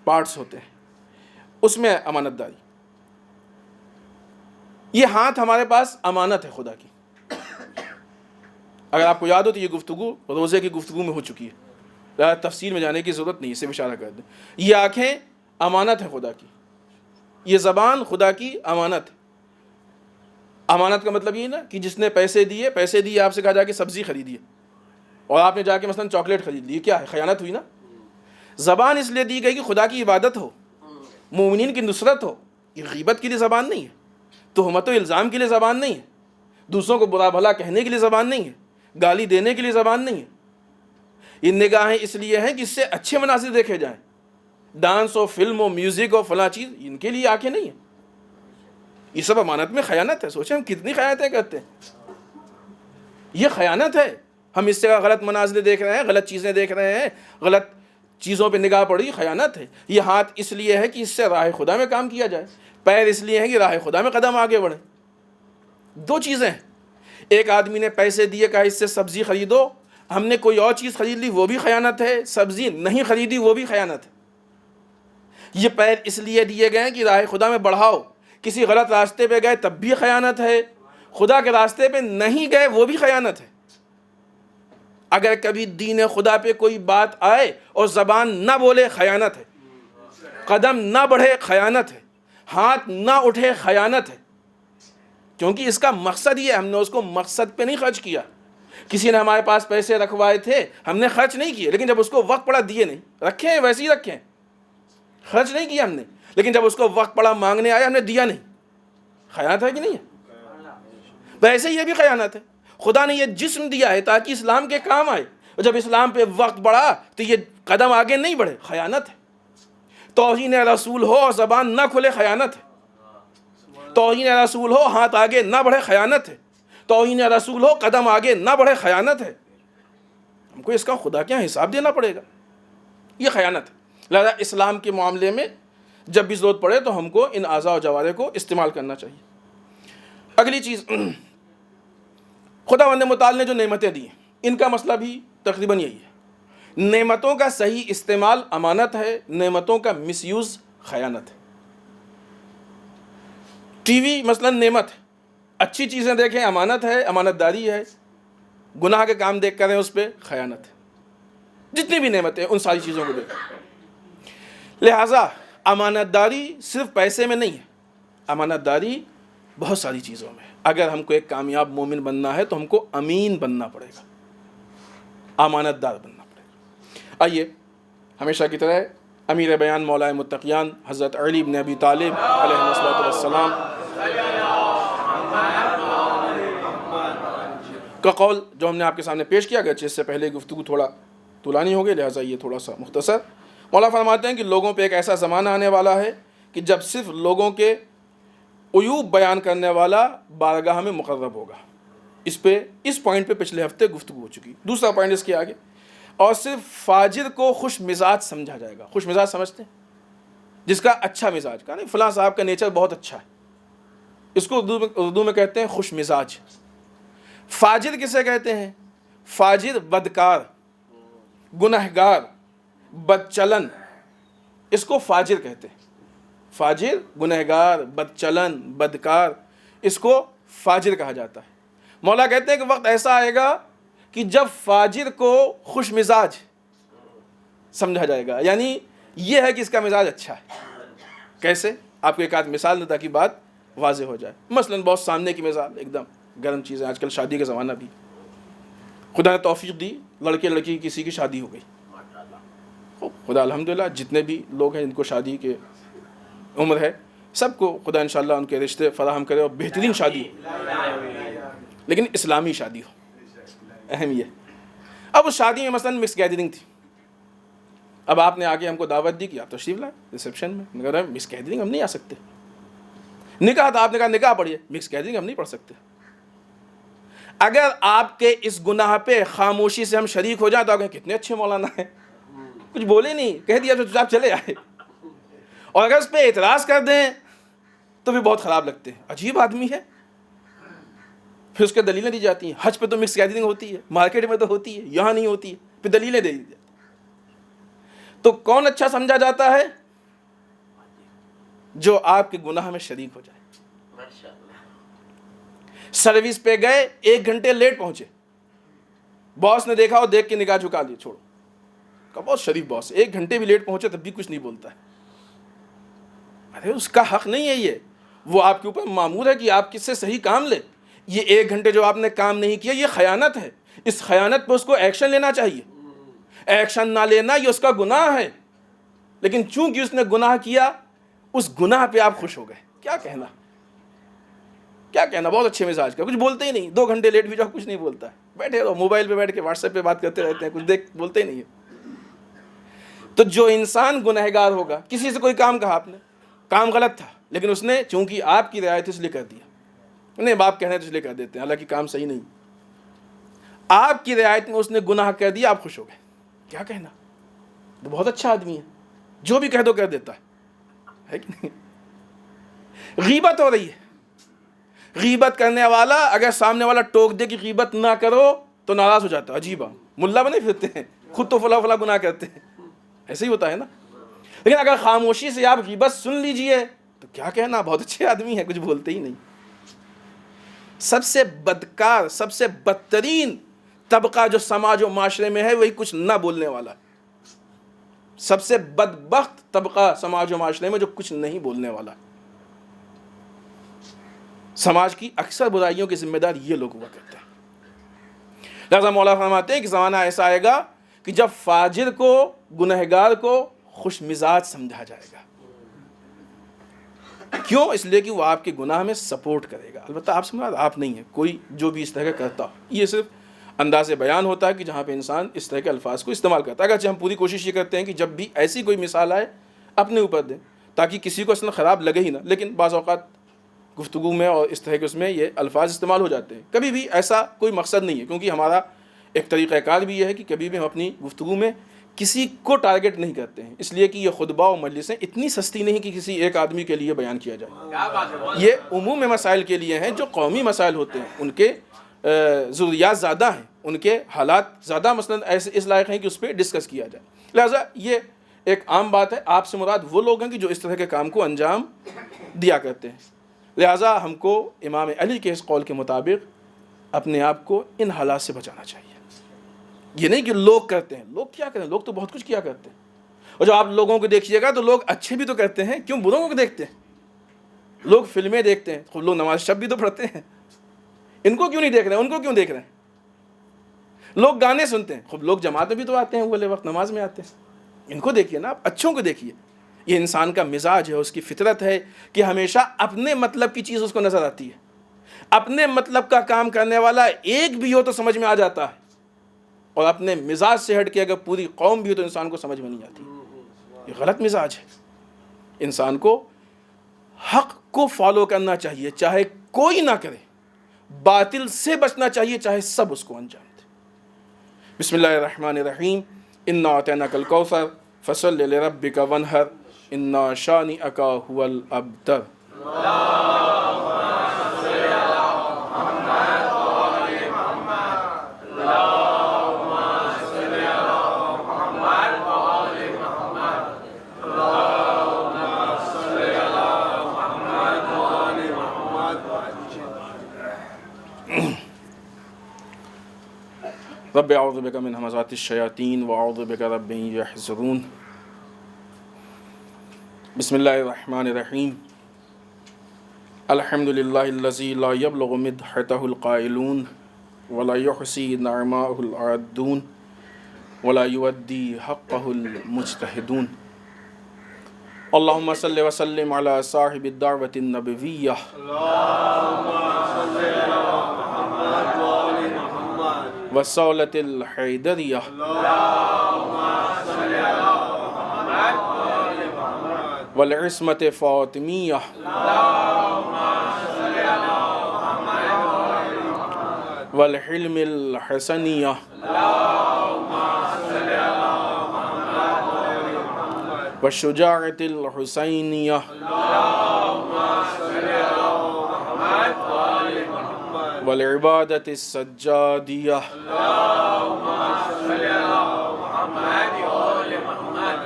پارٹس ہوتے ہیں, اس میں امانت داری. یہ ہاتھ ہمارے پاس امانت ہے خدا کی. اگر آپ کو یاد ہو تو یہ گفتگو روزے کی گفتگو میں ہو چکی ہے, تفصیل میں جانے کی ضرورت نہیں, اسے اشارہ کر دیں. یہ آنکھیں امانت ہے خدا کی, یہ زبان خدا کی امانت ہے. امانت کا مطلب یہ نا کہ جس نے پیسے دیے آپ سے کہا جا کے سبزی خریدیے اور آپ نے جا کے مثلا چاکلیٹ خرید لی, کیا ہے؟ خیانت ہوئی نا. زبان اس لیے دی گئی کہ خدا کی عبادت ہو, مومنین کی نصرت ہو. یہ غیبت کے لیے زبان نہیں ہے, تہمت و الزام کے لیے زبان نہیں ہے, دوسروں کو برا بھلا کہنے کے لیے زبان نہیں ہے, گالی دینے کے لیے زبان نہیں ہے. یہ نگاہیں اس لیے ہیں کہ اس سے اچھے مناظر دیکھے جائیں. ڈانس اور فلم اور میوزک اور فلاں چیز, ان کے لیے آنکھیں نہیں ہیں. یہ سب امانت میں خیانت ہے. سوچیں ہم کتنی خیانتیں کرتے ہیں. یہ خیانت ہے. ہم اس سے غلط مناظر دیکھ رہے ہیں, غلط چیزیں دیکھ رہے ہیں, غلط چیزوں پہ نگاہ پڑی, خیانت ہے. یہ ہاتھ اس لیے ہے کہ اس سے راہ خدا میں کام کیا جائے. پیر اس لیے ہے کہ راہ خدا میں قدم آگے بڑھے. دو چیزیں ہیں. ایک آدمی نے پیسے دیے, کہا اس سے سبزی خریدو, ہم نے کوئی اور چیز خرید لی, وہ بھی خیانت ہے. سبزی نہیں خریدی, وہ بھی خیانت ہے. یہ پیر اس لیے دیے گئے کہ راہ خدا میں بڑھاؤ, کسی غلط راستے پہ گئے تب بھی خیانت ہے, خدا کے راستے پہ نہیں گئے وہ بھی خیانت ہے. اگر کبھی دین خدا پہ کوئی بات آئے اور زبان نہ بولے, خیانت ہے. قدم نہ بڑھے, خیانت ہے. ہاتھ نہ اٹھے, خیانت ہے. کیونکہ اس کا مقصد یہ ہے, ہم نے اس کو مقصد پہ نہیں خرچ کیا. کسی نے ہمارے پاس پیسے رکھوائے تھے, ہم نے خرچ نہیں کیے, لیکن جب اس کو وقت پڑا دیے نہیں, رکھے ہیں ویسے ہی رکھے ہیں, خرچ نہیں کیا ہم نے, لیکن جب اس کو وقت پڑا مانگنے آیا ہم نے دیا نہیں. خیانت ہے کہ نہیں ہے؟ ویسے یہ بھی خیانت ہے. خدا نے یہ جسم دیا ہے تاکہ اسلام کے کام آئے, اور جب اسلام پہ وقت بڑھا تو یہ قدم آگے نہیں بڑھے, خیانت ہے. توہین رسول ہو اور زبان نہ کھلے, خیانت ہے. توہین رسول ہو, ہاتھ آگے نہ بڑھے, خیانت ہے. توہین رسول ہو, قدم آگے نہ بڑھے, خیانت ہے. ہم کو اس کا خدا کیا حساب دینا پڑے گا. یہ خیانت ہے. لہذا اسلام کے معاملے میں جب بھی ضرورت پڑے تو ہم کو ان اعضاء و جوارح کو استعمال کرنا چاہیے. اگلی چیز, خداوند متعال نے جو نعمتیں دی ہیں, ان کا مسئلہ بھی تقریباً یہی ہے. نعمتوں کا صحیح استعمال امانت ہے, نعمتوں کا مس یوز خیانت ہے. ٹی وی مثلا نعمت ہے, اچھی چیزیں دیکھیں امانت ہے, امانت داری ہے. گناہ کے کام دیکھ کریں اس پہ خیانت ہے. جتنی بھی نعمتیں ان ساری چیزوں کو دیکھیں. لہٰذا امانت داری صرف پیسے میں نہیں ہے, امانت داری بہت ساری چیزوں میں. اگر ہم کو ایک کامیاب مومن بننا ہے تو ہم کو امین بننا پڑے گا, امانت دار بننا پڑے گا. آئیے ہمیشہ کی طرح امیر بیان مولا متقیان حضرت علی بن ابی طالب علیہ السلام کا قول جو ہم نے آپ کے سامنے پیش کیا, اگرچہ اس سے پہلے گفتگو تھوڑا طولانی ہو گئی, لہٰذا یہ تھوڑا سا مختصر. مولا فرماتے ہیں کہ لوگوں پہ ایک ایسا زمانہ آنے والا ہے کہ جب صرف لوگوں کے عیوب بیان کرنے والا بارگاہ میں مقرب ہوگا. اس پوائنٹ پہ پچھلے ہفتے گفتگو ہو چکی. دوسرا پوائنٹ اس کے آگے, اور صرف فاجر کو خوش مزاج سمجھا جائے گا. خوش مزاج سمجھتے ہیں, جس کا اچھا مزاج, کہا نہیں فلاں صاحب کا نیچر بہت اچھا ہے, اس کو اردو میں کہتے ہیں خوش مزاج. فاجر کسے کہتے ہیں؟ فاجر بدکار, گنہگار, بد چلن, اس کو فاجر کہتے ہیں. فاجر گنہگار, بد چلن, بدکار, اس کو فاجر کہا جاتا ہے. مولا کہتے ہیں کہ وقت ایسا آئے گا کہ جب فاجر کو خوش مزاج سمجھا جائے گا, یعنی یہ ہے کہ اس کا مزاج اچھا ہے. کیسے؟ آپ کو ایک آدھ مثال دیں تاکہ بات واضح ہو جائے. مثلاً بہت سامنے کی مثال, ایک دم گرم چیزیں, آج کل شادی کا زمانہ بھی, خدا نے توفیق دی, لڑکے لڑکی کسی کی شادی ہو گئی. خدا الحمدللہ جتنے بھی لوگ ہیں جن کو شادی کے عمر ہے, سب کو خدا انشاءاللہ ان کے رشتے فراہم کرے اور بہترین شادی ہو, لیکن اسلامی شادی ہو. اہم یہ. اب اس شادی میں مثلاً مکس گیدرنگ تھی. اب آپ نے آگے ہم کو دعوت دی کہ آپ تشریف لائیں ریسیپشن میں. میں کہہ رہا مکس گیدرنگ ہم نہیں آ سکتے. نکاح تھا, آپ نے کہا نکاح پڑھیے, مکس گیدرنگ ہم نہیں پڑھ سکتے. اگر آپ کے اس گناہ پہ خاموشی سے ہم شریک ہو جائیں تو آپ کہیں کتنے اچھے مولانا ہیں, کچھ بولے نہیں, کہہ دیا تو آپ چلے آئے. اور اگر اس پہ اعتراض کر دیں تو بھی بہت خراب لگتے ہیں, عجیب آدمی ہے. پھر اس کے دلیلیں دی جاتی ہیں, حج پہ تو مکس گیدرنگ ہوتی ہے, مارکیٹ میں تو ہوتی ہے, یہاں نہیں ہوتی ہے, پھر دلیلیں دے دی جاتی. تو کون اچھا سمجھا جاتا ہے؟ جو آپ کے گناہ میں شریک ہو جائے. سروس پہ گئے 1 گھنٹے لیٹ پہنچے, باس نے دیکھا اور دیکھ کے نگاہ جھکا لی, چھوڑو, کہا بہت شریف باس, 1 گھنٹے بھی لیٹ پہنچے تب بھی کچھ نہیں بولتا ہے. ارے اس کا حق نہیں ہے یہ, وہ آپ کے اوپر مامور ہے کہ آپ کس سے صحیح کام لے. یہ 1 گھنٹے جو آپ نے کام نہیں کیا یہ خیانت ہے, اس خیانت پہ اس کو ایکشن لینا چاہیے. ایکشن نہ لینا یہ اس کا گناہ ہے, لیکن چونکہ اس نے گناہ کیا اس گناہ پہ آپ خوش ہو گئے. کیا کہنا, کیا کہنا, بہت اچھے مزاج کا, کچھ بولتے ہی نہیں. 2 گھنٹے لیٹ بھی جاؤ کچھ نہیں بولتا ہے, بیٹھے رہو موبائل پہ بیٹھ کے واٹس ایپ پہ بات کرتے رہتے ہیں, کچھ بولتے ہی نہیں ہے. تو جو انسان گنہگار ہوگا, کسی سے کوئی کام کہا آپ نے, کام غلط تھا لیکن اس نے چونکہ آپ کی رعایت اس لیے کر دیا, نہیں باپ کہنے تو اس لیے کر دیتے ہیں حالانکہ کام صحیح نہیں, آپ کی رعایت میں اس نے گناہ کر دیا, آپ خوش ہو گئے. کیا کہنا, تو بہت اچھا آدمی ہے, جو بھی کہہ دو کر دیتا ہے کہ نہیں. غیبت ہو رہی ہے, غیبت کرنے والا اگر سامنے والا ٹوک دے کہ غیبت نہ کرو تو ناراض ہو جاتا ہے. عجیب, ملا بنے پھرتے ہیں, خود تو فلاں فلاں گناہ کرتے ہیں, ایسے ہی ہوتا ہے نا. لیکن اگر خاموشی سے آپ غیبت سن لیجئے تو کیا کہنا, بہت اچھے آدمی ہیں, کچھ بولتے ہی نہیں. سب سے بدکار, سب سے بدترین طبقہ جو سماج و معاشرے میں ہے وہی کچھ نہ بولنے والا ہے. سب سے بدبخت طبقہ سماج و معاشرے میں جو کچھ نہیں بولنے والا. سماج کی اکثر برائیوں کے ذمہ دار یہ لوگ ہوا کرتے ہیں. لہذا مولا فرماتے ہیں کہ زمانہ ایسا آئے گا کہ جب فاجر کو, گنہگار کو خوش مزاج سمجھا جائے گا. کیوں؟ اس لیے کہ وہ آپ کے گناہ میں سپورٹ کرے گا. البتہ آپ سے مراد آپ نہیں ہے, کوئی جو بھی اس طرح کا کرتا ہو. یہ صرف انداز بیان ہوتا ہے کہ جہاں پہ انسان اس طرح کے الفاظ کو استعمال کرتا ہے. اگرچہ ہم پوری کوشش یہ کرتے ہیں کہ جب بھی ایسی کوئی مثال آئے اپنے اوپر دیں تاکہ کسی کو اصلا خراب لگے ہی نہ, لیکن بعض اوقات گفتگو میں اور اس طرح کے اس میں یہ الفاظ استعمال ہو جاتے ہیں. کبھی بھی ایسا کوئی مقصد نہیں ہے, کیونکہ ہمارا ایک طریقہ کار بھی یہ ہے کہ کبھی بھی ہم اپنی گفتگو میں کسی کو ٹارگٹ نہیں کرتے ہیں, اس لیے کہ یہ خطبہ و مجلسیں اتنی سستی نہیں کہ کسی ایک آدمی کے لیے بیان کیا جائے. یہ عموم مسائل کے لیے ہیں, جو قومی مسائل ہوتے ہیں ان کے ضروریات زیادہ ہیں, ان کے حالات زیادہ مثلا ایسے اس لائق ہیں کہ اس پہ ڈسکس کیا جائے. لہٰذا یہ ایک عام بات ہے. آپ سے مراد وہ لوگ ہیں کہ جو اس طرح کے کام کو انجام دیا کرتے ہیں. لہٰذا ہم کو امام علی کے اس قول کے مطابق اپنے آپ کو ان حالات سے بچانا چاہیے. یہ نہیں کہ لوگ کرتے ہیں, لوگ کیا کرتے ہیں, لوگ تو بہت کچھ کیا کرتے ہیں. اور جو آپ لوگوں کو دیکھیے گا تو لوگ اچھے بھی تو کرتے ہیں, کیوں بروں کو دیکھتے ہیں. لوگ فلمیں دیکھتے ہیں, خود لوگ نماز شب بھی تو پڑھتے ہیں, ان کو کیوں نہیں دیکھ رہے ہیں, ان کو کیوں دیکھ رہے ہیں. لوگ گانے سنتے ہیں, خود لوگ جماعت میں بھی تو آتے ہیں, وہ والے وقت نماز میں آتے ہیں, ان کو دیکھیے نا, آپ اچھوں کو دیکھیے. یہ انسان کا مزاج ہے, اس کی فطرت ہے کہ ہمیشہ اپنے مطلب کی چیز اس کو نظر آتی ہے. اپنے مطلب کا کام کرنے والا ایک بھی ہو تو سمجھ میں آ جاتا ہے, اور اپنے مزاج سے ہٹ کے اگر پوری قوم بھی ہو تو انسان کو سمجھ میں نہیں آتی. یہ غلط مزاج ہے. انسان کو حق کو فالو کرنا چاہیے, چاہے کوئی نہ کرے. باطل سے بچنا چاہیے, چاہے سب اس کو انجام دے. بسم اللہ الرحمن الرحیم. انا اعطیناک الکوثر فصل لربک وانحر انا شانئک هو الابتر. رب اعوذ بک من همزات الشیاطین واعوذ بک رب ان یحضرون. بسم اللہ الرحمن الرحیم. الحمد للہ الذی لا یبلغ مدحتہ القائلون ولا یحصی نعماءہ العادون ولا یودی حقہ المجتہدون. اللہم صلی وسلم علی صاحب الدعوة النبویہ. والصولة الحیدریہ. والعصمة فاطمیہ. والحلم الحسنیہ. والشجاعة الحسینیہ. والعبادة السجادیہ.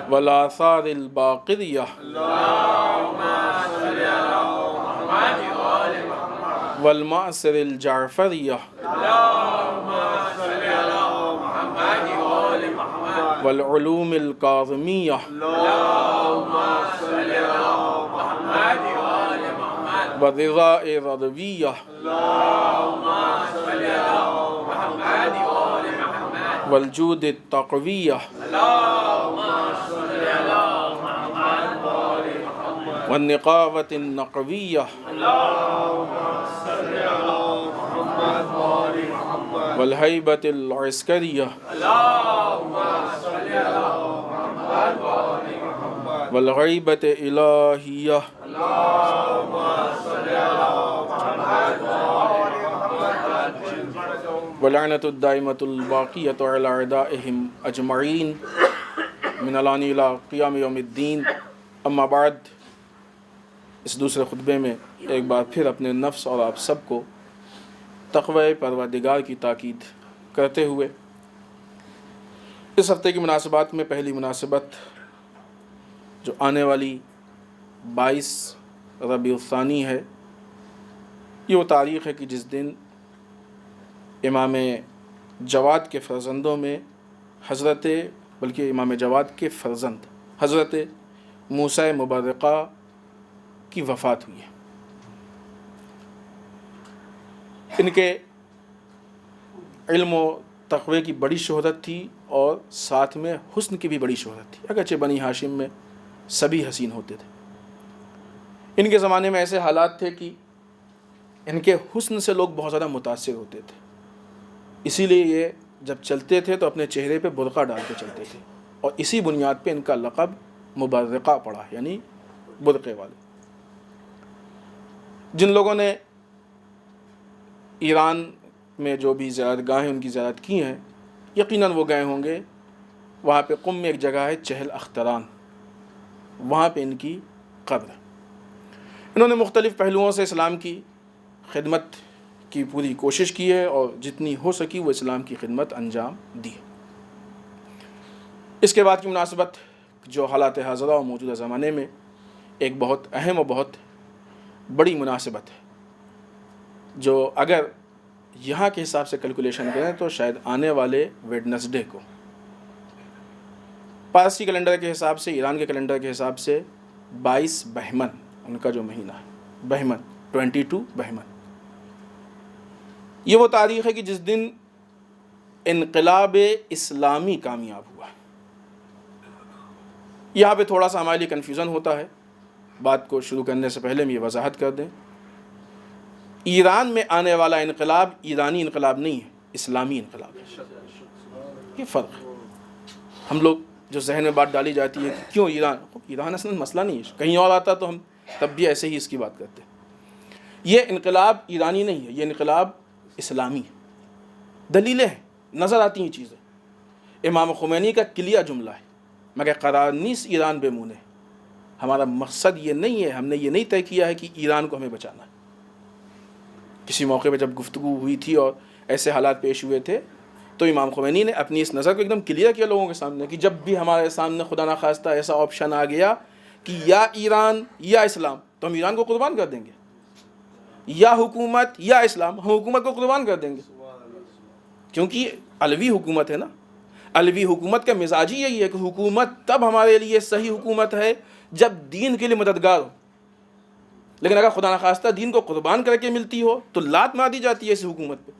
والآثار الباقیہ والمعصر الجعفریہ والعلوم الکاظمیہ والرضاء الرضویہ والجود التقویہ والنقاوة النقویہ والہیبة العسکریہ والغیبة الہیہ واللعنة الدائمة الباقیۃ علی اعدائہم اجمعین من الآن الی قیام یوم الدین. اما بعد، اس دوسرے خطبے میں ایک بار پھر اپنے نفس اور آپ سب کو تقوی پروردگار کی تاکید کرتے ہوئے اس ہفتے کی مناسبات میں پہلی مناسبت جو آنے والی 22 ربیع الثانی ہے، یہ وہ تاریخ ہے کہ جس دن امام جواد کے فرزندوں میں بلکہ امام جواد کے فرزند حضرت موسیٰ مبرقہ کی وفات ہوئی ہے. ان کے علم و تقوی کی بڑی شہرت تھی اور ساتھ میں حسن کی بھی بڑی شہرت تھی، اگرچہ بنی ہاشم میں سبھی حسین ہوتے تھے. ان کے زمانے میں ایسے حالات تھے کہ ان کے حسن سے لوگ بہت زیادہ متاثر ہوتے تھے، اسی لیے یہ جب چلتے تھے تو اپنے چہرے پہ برقع ڈال کے چلتے تھے، اور اسی بنیاد پہ ان کا لقب مبرقہ پڑا، یعنی برقعے والے. جن لوگوں نے ایران میں جو بھی زیارت گاہیں ان کی زیارت کی ہیں، یقیناً وہ گئے ہوں گے. وہاں پہ قم میں ایک جگہ ہے چہل اختران، وہاں پہ ان کی قبر. انہوں نے مختلف پہلوؤں سے اسلام کی خدمت کی پوری کوشش کی ہے اور جتنی ہو سکی وہ اسلام کی خدمت انجام دی. اس کے بعد کی مناسبت جو حالات حاضرہ اور موجودہ زمانے میں ایک بہت اہم اور بہت بڑی مناسبت ہے، جو اگر یہاں کے حساب سے کیلکولیشن کریں تو شاید آنے والے ویڈنسڈے کو، پارسی کیلنڈر کے حساب سے، ایران کے کیلنڈر کے حساب سے 22 بہمن ان کا جو مہینہ ہے، بہمن 22 بہمن، یہ وہ تاریخ ہے کہ جس دن انقلاب اسلامی کامیاب ہوا. یہاں پہ تھوڑا سا ہمارے لیے کنفیوژن ہوتا ہے. بات کو شروع کرنے سے پہلے ہم یہ وضاحت کر دیں، ایران میں آنے والا انقلاب ایرانی انقلاب نہیں ہے، اسلامی انقلاب ہے. یہ فرق ہے. ہم لوگ جو ذہن میں بات ڈالی جاتی ہے کہ کیوں ایران اصلا مسئلہ نہیں ہے، کہیں اور آتا تو ہم تب بھی ایسے ہی اس کی بات کرتے. یہ انقلاب ایرانی نہیں ہے، یہ انقلاب اسلامی ہے. دلیلیں ہیں، نظر آتی ہیں چیزیں. امام خمینی کا کلیہ جملہ ہے، مگر قرار نیست ایران بے مونہ. ہمارا مقصد یہ نہیں ہے، ہم نے یہ نہیں طے کیا ہے کہ ایران کو ہمیں بچانا ہے. کسی موقع پہ جب گفتگو ہوئی تھی اور ایسے حالات پیش ہوئے تھے تو امام خمینی نے اپنی اس نظر کو ایک دم کلیئر کیا لوگوں کے سامنے کہ جب بھی ہمارے سامنے خدا نخواستہ ایسا آپشن آ گیا کہ یا ایران یا اسلام، تو ہم ایران کو قربان کر دیں گے، یا حکومت یا اسلام، ہم حکومت کو قربان کر دیں گے. کیونکہ علوی حکومت ہے نا. علوی حکومت کا مزاج ہی یہی ہے کہ حکومت تب ہمارے لیے صحیح حکومت ہے جب دین کے لیے مددگار ہو. لیکن اگر خدا نخواستہ دین کو قربان کر کے ملتی ہو تو لات مار دی جاتی ہے اس حکومت پہ.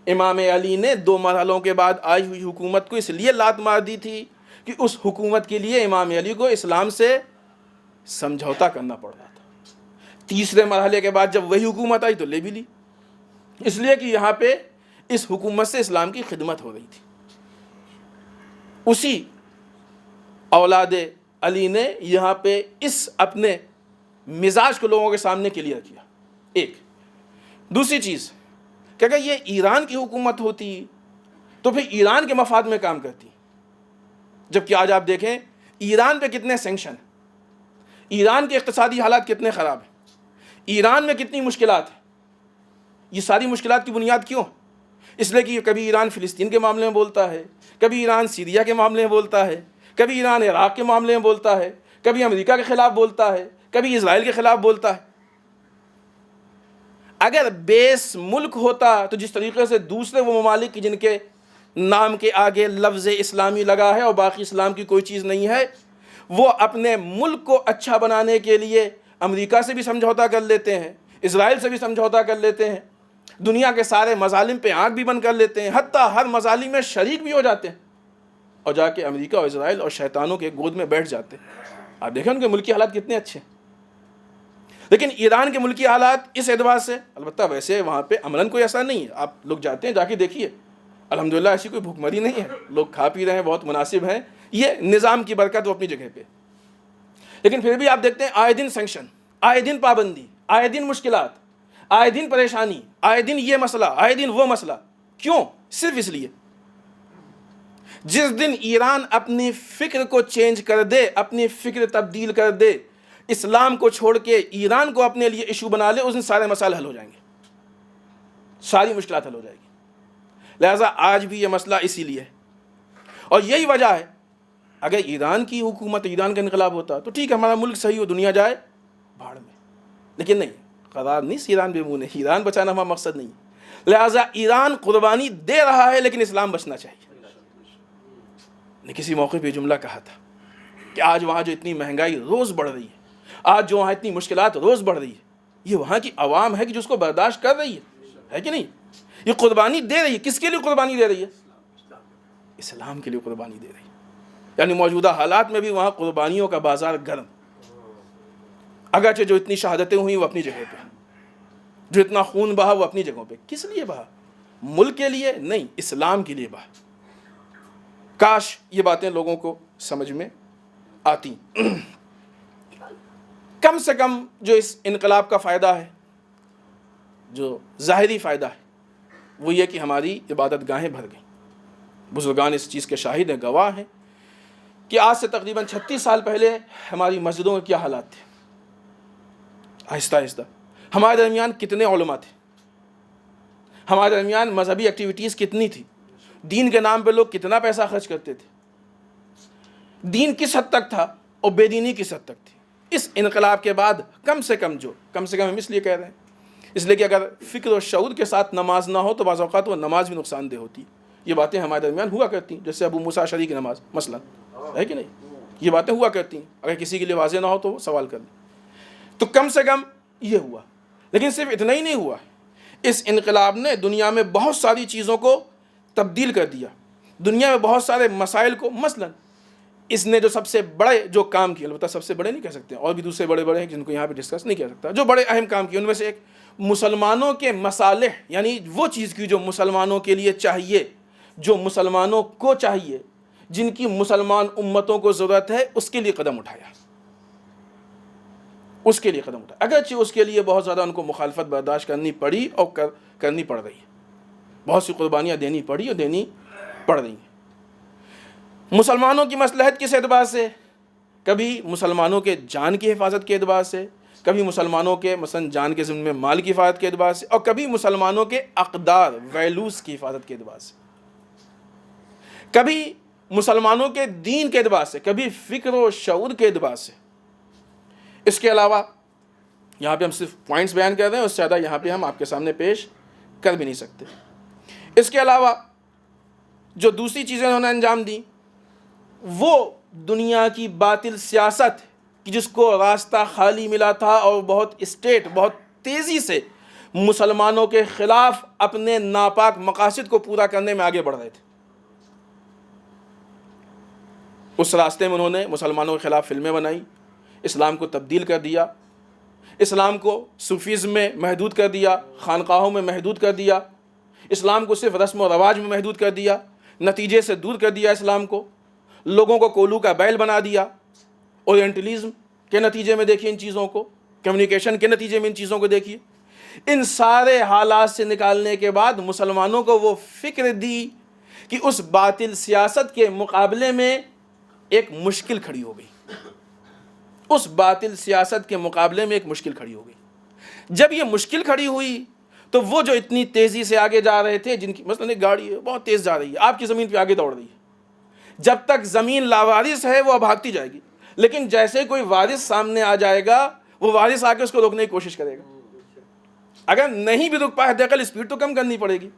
امام علی نے 2 مرحلوں کے بعد آئی ہوئی حکومت کو اس لیے لات مار دی تھی کہ اس حکومت کے لیے امام علی کو اسلام سے سمجھوتا کرنا پڑ رہا تھا. تیسرے مرحلے کے بعد جب وہی حکومت آئی تو لے بھی لی، اس لیے کہ یہاں پہ اس حکومت سے اسلام کی خدمت ہو رہی تھی. اسی اولاد علی نے یہاں پہ اس اپنے مزاج کو لوگوں کے سامنے کلیئر کیا. ایک دوسری چیز کہ اگر یہ ایران کی حکومت ہوتی تو پھر ایران کے مفاد میں کام کرتی، جبکہ آج آپ دیکھیں ایران پہ کتنے سینکشن، ایران کے اقتصادی حالات کتنے خراب ہیں، ایران میں کتنی مشکلات ہیں. یہ ساری مشکلات کی بنیاد کیوں؟ اس لیے کہ کبھی ایران فلسطین کے معاملے میں بولتا ہے، کبھی ایران سیریا کے معاملے میں بولتا ہے، کبھی ایران عراق کے معاملے میں بولتا ہے، کبھی امریکہ کے خلاف بولتا ہے، کبھی اسرائیل کے خلاف بولتا ہے۔ اگر بیس ملک ہوتا تو جس طریقے سے دوسرے وہ ممالک جن کے نام کے آگے لفظ اسلامی لگا ہے اور باقی اسلام کی کوئی چیز نہیں ہے، وہ اپنے ملک کو اچھا بنانے کے لیے امریکہ سے بھی سمجھوتا کر لیتے ہیں، اسرائیل سے بھی سمجھوتا کر لیتے ہیں، دنیا کے سارے مظالم پہ آنکھ بھی بند کر لیتے ہیں، حتیٰ ہر مظالم میں شریک بھی ہو جاتے ہیں، اور جا کے امریکہ اور اسرائیل اور شیطانوں کے گود میں بیٹھ جاتے ہیں۔ آپ دیکھیں ان کے ملکی حالات کتنے اچھے ہیں۔ لیکن ایران کے ملکی حالات اس اعتبار سے، البتہ ویسے وہاں پہ عملاً کوئی ایسا نہیں ہے، آپ لوگ جاتے ہیں جا کے دیکھیے، الحمدللہ ایسی کوئی بھوک مری نہیں ہے، لوگ کھا پی رہے ہیں، بہت مناسب ہیں، یہ نظام کی برکت وہ اپنی جگہ پہ۔ لیکن پھر بھی آپ دیکھتے ہیں آئے دن سینکشن، آئے دن پابندی، آئے دن مشکلات، آئے دن پریشانی، آئے دن یہ مسئلہ، آئے دن وہ مسئلہ۔ کیوں؟ صرف اس لیے جس دن ایران اپنی فکر کو چینج کر دے، اپنی فکر تبدیل کر دے، اسلام کو چھوڑ کے ایران کو اپنے لیے ایشو بنا لے، اس دن سارے مسائل حل ہو جائیں گے، ساری مشکلات حل ہو جائے گی۔ لہٰذا آج بھی یہ مسئلہ اسی لیے ہے، اور یہی وجہ ہے اگر ایران کی حکومت، ایران کا انقلاب ہوتا تو ٹھیک ہے، ہمارا ملک صحیح ہو، دنیا جائے بھاڑ میں، لیکن نہیں، قرار نہیں، ایران بے منہ ہے، ایران بچانا ہمارا مقصد نہیں ہے۔ لہٰذا ایران قربانی دے رہا ہے لیکن اسلام بچنا چاہیے۔ نے کسی موقع پہ جملہ کہا تھا کہ آج وہاں جو اتنی مہنگائی روز بڑھ رہی ہے، آج جو وہاں اتنی مشکلات روز بڑھ رہی ہے، یہ وہاں کی عوام ہے کہ جو اس کو برداشت کر رہی ہے کہ نہیں؟ یہ قربانی دے رہی ہے، کس کے لیے قربانی دے رہی ہے؟ اسلام کے لیے قربانی دے رہی ہے۔ یعنی موجودہ حالات میں بھی وہاں قربانیوں کا بازار گرم، اگرچہ جو اتنی شہادتیں ہوئیں وہ اپنی جگہ پہ، جو اتنا خون بہا وہ اپنی جگہوں پہ، کس لیے بہا؟ ملک کے لیے نہیں، اسلام کے لیے بہا۔ کاش یہ باتیں لوگوں کو سمجھ میں آتی۔ کم سے کم جو اس انقلاب کا فائدہ ہے، جو ظاہری فائدہ ہے، وہ یہ کہ ہماری عبادت گاہیں بھر گئیں۔ بزرگان اس چیز کے شاہد ہیں، گواہ ہیں کہ آج سے تقریباً 36 سال پہلے ہماری مسجدوں کے کیا حالات تھے۔ آہستہ آہستہ ہمارے درمیان کتنے علماء تھے، ہمارے درمیان مذہبی ایکٹیویٹیز کتنی تھی، دین کے نام پہ لوگ کتنا پیسہ خرچ کرتے تھے، دین کس حد تک تھا اور بے دینی کس حد تک تھی۔ اس انقلاب کے بعد کم سے کم ہم اس لیے کہہ رہے ہیں، اس لیے کہ اگر فکر و شعور کے ساتھ نماز نہ ہو تو بعض اوقات وہ نماز بھی نقصان دہ ہوتی۔ یہ باتیں ہمارے درمیان ہوا کرتی ہیں، جیسے ابو موسیٰ اشعری کی نماز مثلا ہے کہ نہیں، یہ باتیں ہوا کرتی ہیں، اگر کسی کے لیے واضح نہ ہو تو وہ سوال کر لیں۔ تو کم سے کم یہ ہوا، لیکن صرف اتنا ہی نہیں ہوا، اس انقلاب نے دنیا میں بہت ساری چیزوں کو تبدیل کر دیا، دنیا میں بہت سارے مسائل کو، مثلا اس نے جو سب سے بڑے جو کام کیے، البتہ سب سے بڑے نہیں کہہ سکتے، اور بھی دوسرے بڑے بڑے ہیں جن کو یہاں پہ ڈسکس نہیں کیا سکتا، جو بڑے اہم کام کیے ان میں سے ایک مسلمانوں کے مصالح، یعنی وہ چیز کی جو مسلمانوں کے لیے چاہیے، جو مسلمانوں کو چاہیے، جن کی مسلمان امتوں کو ضرورت ہے، اس کے لیے قدم اٹھایا، اس کے لیے قدم اٹھایا، اگرچہ اس کے لیے بہت زیادہ ان کو مخالفت برداشت کرنی پڑی اور کرنی پڑ رہی ہے، بہت سی قربانیاں دینی پڑی اور دینی پڑ رہی ہیں۔ مسلمانوں کی مصلحت کس اعتبار سے؟ کبھی مسلمانوں کے جان کی حفاظت کے اعتبار سے، کبھی مسلمانوں کے مثلا جان کے ضمن میں مال کی حفاظت کے اعتبار سے، اور کبھی مسلمانوں کے اقدار ویلوز کی حفاظت کے اعتبار سے، کبھی مسلمانوں کے دین کے اعتبار سے، کبھی فکر و شعور کے اعتبار سے۔ اس کے علاوہ یہاں پہ ہم صرف پوائنٹس بیان کر رہے ہیں، اس سے زیادہ یہاں پہ ہم آپ کے سامنے پیش کر بھی نہیں سکتے۔ اس کے علاوہ جو دوسری چیزیں انہوں نے انجام دیں، وہ دنیا کی باطل سیاست کی جس کو راستہ خالی ملا تھا، اور بہت تیزی سے مسلمانوں کے خلاف اپنے ناپاک مقاصد کو پورا کرنے میں آگے بڑھ رہے تھے۔ اس راستے میں انہوں نے مسلمانوں کے خلاف فلمیں بنائی، اسلام کو تبدیل کر دیا، اسلام کو صوفیزم میں محدود کر دیا، خانقاہوں میں محدود کر دیا، اسلام کو صرف رسم و رواج میں محدود کر دیا، نتیجے سے دور کر دیا اسلام کو، لوگوں کو کولو کا بیل بنا دیا۔ اورینٹلزم کے نتیجے میں دیکھیے ان چیزوں کو، کمیونیکیشن کے نتیجے میں ان چیزوں کو دیکھیے۔ ان سارے حالات سے نکالنے کے بعد مسلمانوں کو وہ فکر دی کہ اس باطل سیاست کے مقابلے میں ایک مشکل کھڑی ہو گئی، اس باطل سیاست کے مقابلے میں ایک مشکل کھڑی ہو گئی۔ جب یہ مشکل کھڑی ہوئی تو وہ جو اتنی تیزی سے آگے جا رہے تھے، جن کی مثلا ایک گاڑی ہے بہت تیز جا رہی ہے، آپ کی زمین پہ آگے دوڑ رہی ہے، جب تک زمین لاوارث ہے وہ بھاگتی جائے گی، لیکن جیسے کوئی وارث سامنے آ جائے گا وہ وارث آ کے اس کو روکنے کی کوشش کرے گا، اگر نہیں بھی رک پائے حداقل اسپیڈ تو کم کرنی پڑے گی۔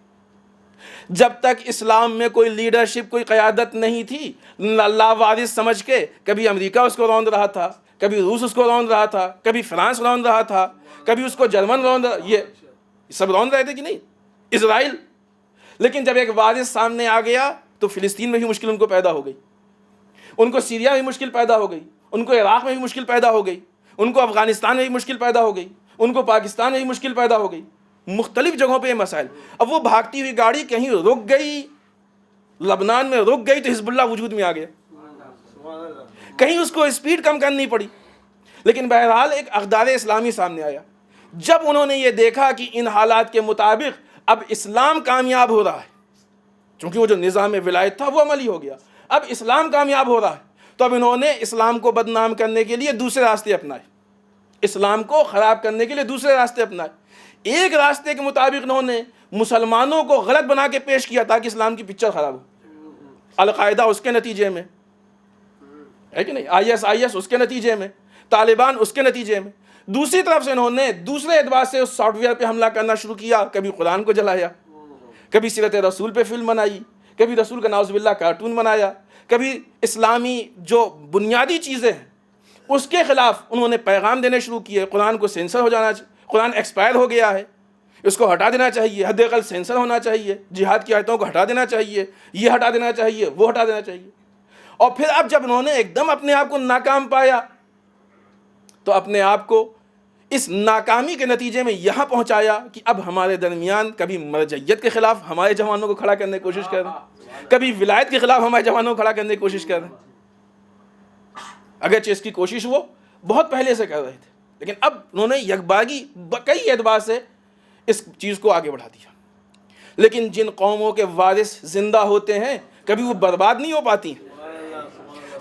جب تک اسلام میں کوئی لیڈرشپ، کوئی قیادت نہیں تھی، لاوارث سمجھ کے کبھی امریکہ اس کو روند رہا تھا، کبھی روس اس کو روند رہا تھا، کبھی فرانس روند رہا تھا، کبھی اس کو جرمن روند رہا، یہ سب روند رہے تھے کہ نہیں، اسرائیل۔ لیکن جب ایک وارث سامنے آ گیا تو فلسطین میں بھی مشکل ان کو پیدا ہو گئی، ان کو سیریا میں بھی مشکل پیدا ہو گئی، ان کو عراق میں بھی مشکل پیدا ہو گئی، ان کو افغانستان میں بھی مشکل پیدا ہو گئی، ان کو پاکستان میں بھی مشکل پیدا ہو گئی، مختلف جگہوں پہ یہ مسائل۔ اب وہ بھاگتی ہوئی گاڑی کہیں رک گئی، لبنان میں رک گئی تو حزب اللہ وجود میں آ گیا، کہیں اس کو اسپیڈ کم کرنی پڑی، لیکن بہرحال ایک اقدار اسلامی سامنے آیا۔ جب انہوں نے یہ دیکھا کہ ان حالات کے مطابق اب اسلام کامیاب ہو رہا ہے، چونکہ وہ جو نظام ولایت تھا وہ عملی ہو گیا، اب اسلام کامیاب ہو رہا ہے، تو اب انہوں نے اسلام کو بدنام کرنے کے لیے دوسرے راستے اپنائے، اسلام کو خراب کرنے کے لیے دوسرے راستے اپنائے۔ ایک راستے کے مطابق انہوں نے مسلمانوں کو غلط بنا کے پیش کیا تاکہ اسلام کی پکچر خراب ہو، القاعدہ اس کے نتیجے میں ہے کہ نہیں، آئی ایس اس کے نتیجے میں، طالبان اس کے نتیجے میں۔ دوسری طرف سے انہوں نے دوسرے اعتبار سے اس سافٹ ویئر پہ حملہ کرنا شروع کیا، کبھی قرآن کو جلایا، کبھی سیرت رسول پہ فلم بنائی، کبھی رسول کا نعوذ باللہ کارٹون بنایا، کبھی اسلامی جو بنیادی چیزیں ہیں اس کے خلاف انہوں نے پیغام دینے شروع کیے، قرآن کو سینسر ہو جانا، قرآن ایکسپائر ہو گیا ہے، اس کو ہٹا دینا چاہیے، حد اقل سینسر ہونا چاہیے، جہاد کی آیتوں کو ہٹا دینا چاہیے، یہ ہٹا دینا چاہیے، وہ ہٹا دینا چاہیے۔ اور پھر اب جب انہوں نے ایک دم اپنے آپ کو ناکام پایا تو اپنے آپ کو اس ناکامی کے نتیجے میں یہاں پہنچایا کہ اب ہمارے درمیان کبھی مرجعیت کے خلاف ہمارے جوانوں کو کھڑا کرنے کی کوشش کر رہے ہیں، کبھی ولایت کے خلاف ہمارے جوانوں کو کھڑا کرنے کی کوشش کر رہے ہیں، اگرچہ اس کی کوشش وہ بہت پہلے سے کر رہے تھے، لیکن اب انہوں نے یکباگی کئی اعتبار سے اس چیز کو آگے بڑھا دیا۔ لیکن جن قوموں کے وارث زندہ ہوتے ہیں کبھی وہ برباد نہیں ہو پاتی۔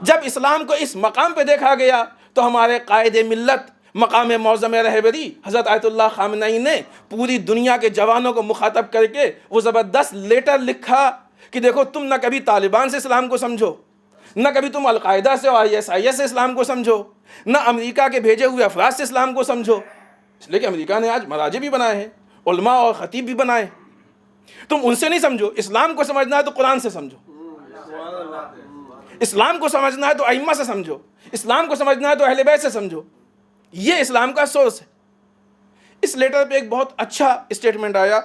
جب اسلام کو اس مقام پہ دیکھا گیا تو ہمارے قائد ملت مقام معظم رہبری حضرت آیت اللہ خامنئی نے پوری دنیا کے جوانوں کو مخاطب کر کے وہ زبردست لیٹر لکھا کہ دیکھو تم نہ کبھی طالبان سے اسلام کو سمجھو، نہ کبھی تم القاعدہ سے اور آئی ایس سے اسلام کو سمجھو، نہ امریکہ کے بھیجے ہوئے افراد سے اسلام کو سمجھو، اس لیے کہ امریکہ نے آج مراجع بھی بنائے ہیں، علماء اور خطیب بھی بنائے، تم ان سے نہیں سمجھو، اسلام کو سمجھنا ہے تو قرآن سے سمجھو، اسلام کو سمجھنا ہے تو ائمہ سے سمجھو، اسلام کو سمجھنا ہے تو اہل بیت سے سمجھو، یہ اسلام کا سورس ہے۔ اس لیٹر پہ ایک بہت اچھا اسٹیٹمنٹ آیا،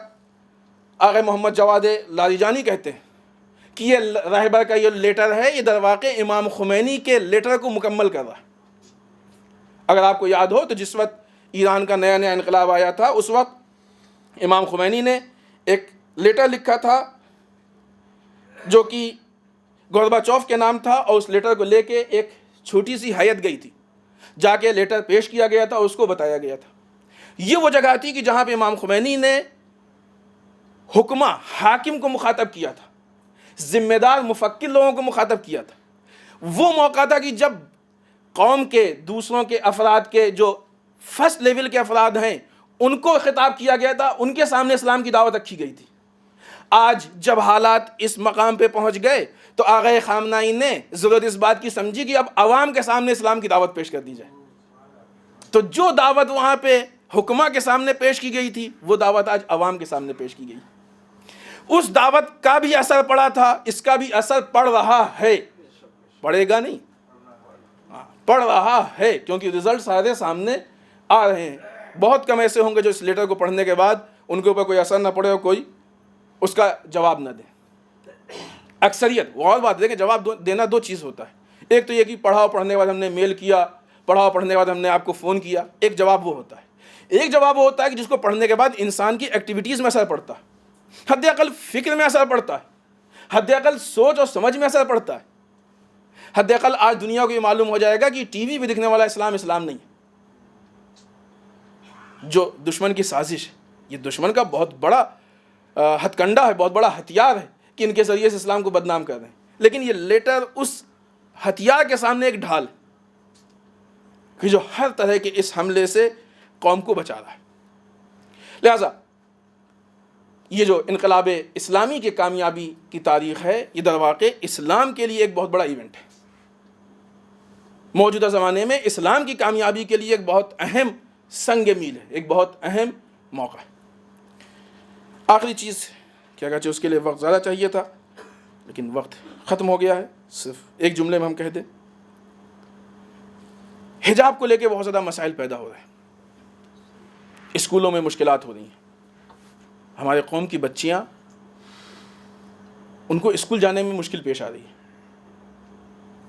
آغا محمد جواد لاریجانی کہتے ہیں کہ یہ راہبر کا یہ لیٹر ہے، یہ در واقع امام خمینی کے لیٹر کو مکمل کر رہا ہے۔ اگر آپ کو یاد ہو تو جس وقت ایران کا نیا انقلاب آیا تھا اس وقت امام خمینی نے ایک لیٹر لکھا تھا جو کہ گورباچوف کے نام تھا، اور اس لیٹر کو لے کے ایک چھوٹی سی ہیئت گئی تھی، جا کے لیٹر پیش کیا گیا تھا اور اس کو بتایا گیا تھا۔ یہ وہ جگہ تھی کہ جہاں پہ امام خمینی نے حکمہ حاکم کو مخاطب کیا تھا، ذمہ دار مفکر لوگوں کو مخاطب کیا تھا۔ وہ موقع تھا کہ جب قوم کے دوسروں کے افراد کے جو فرسٹ لیول کے افراد ہیں ان کو خطاب کیا گیا تھا، ان کے سامنے اسلام کی دعوت رکھی گئی تھی۔ آج جب حالات اس مقام پہ پہنچ گئے تو آغا خامنئی نے ضرورت اس بات کی سمجھی کہ اب عوام کے سامنے اسلام کی دعوت پیش کر دی جائے، تو جو دعوت وہاں پہ حکمہ کے سامنے پیش کی گئی تھی وہ دعوت آج عوام کے سامنے پیش کی گئی۔ اس دعوت کا بھی اثر پڑا تھا، اس کا بھی اثر پڑ رہا ہے، پڑے گا نہیں، پڑ رہا ہے، کیونکہ رزلٹ سارے سامنے آ رہے ہیں۔ بہت کم ایسے ہوں گے جو اس لیٹر کو پڑھنے کے بعد ان کے اوپر کوئی اثر نہ پڑے اور کوئی اس کا جواب نہ دے۔ اکثریت وہ اور بات ہے کہ جواب دینا دو چیز ہوتا ہے، ایک تو یہ کہ پڑھا اور پڑھنے کے بعد ہم نے میل کیا، پڑھا اور پڑھنے کے بعد ہم نے آپ کو فون کیا، ایک جواب وہ ہوتا ہے۔ ایک جواب وہ ہوتا ہے کہ جس کو پڑھنے کے بعد انسان کی ایکٹیویٹیز میں اثر پڑتا ہے، حد اقل فکر میں اثر پڑتا ہے، حد اقل سوچ اور سمجھ میں اثر پڑتا ہے۔ حد اقل آج دنیا کو یہ معلوم ہو جائے گا کہ ٹی وی پہ دکھنے والا اسلام اسلام نہیں ہے، جو دشمن کی سازش ہے، یہ دشمن کا بہت بڑا ہتھ کنڈا ہے، بہت بڑا ہتھیار ہے کہ ان کے ذریعے سے اسلام کو بدنام کر رہے ہیں۔ لیکن یہ لیٹر اس ہتھیار کے سامنے ایک ڈھال کہ جو ہر طرح کے اس حملے سے قوم کو بچا رہا ہے۔ لہذا یہ جو انقلاب اسلامی کے کامیابی کی تاریخ ہے، یہ در واقع اسلام کے لیے ایک بہت بڑا ایونٹ ہے۔ موجودہ زمانے میں اسلام کی کامیابی کے لیے ایک بہت اہم سنگ میل ہے، ایک بہت اہم موقع ہے۔ آخری چیز کیا کہتے اس کے لیے وقت زیادہ چاہیے تھا لیکن وقت ختم ہو گیا ہے، صرف ایک جملے میں ہم کہہ دیں، حجاب کو لے کے بہت زیادہ مسائل پیدا ہو رہے ہیں، اسکولوں میں مشکلات ہو رہی ہیں، ہمارے قوم کی بچیاں ان کو اسکول جانے میں مشکل پیش آ رہی ہے،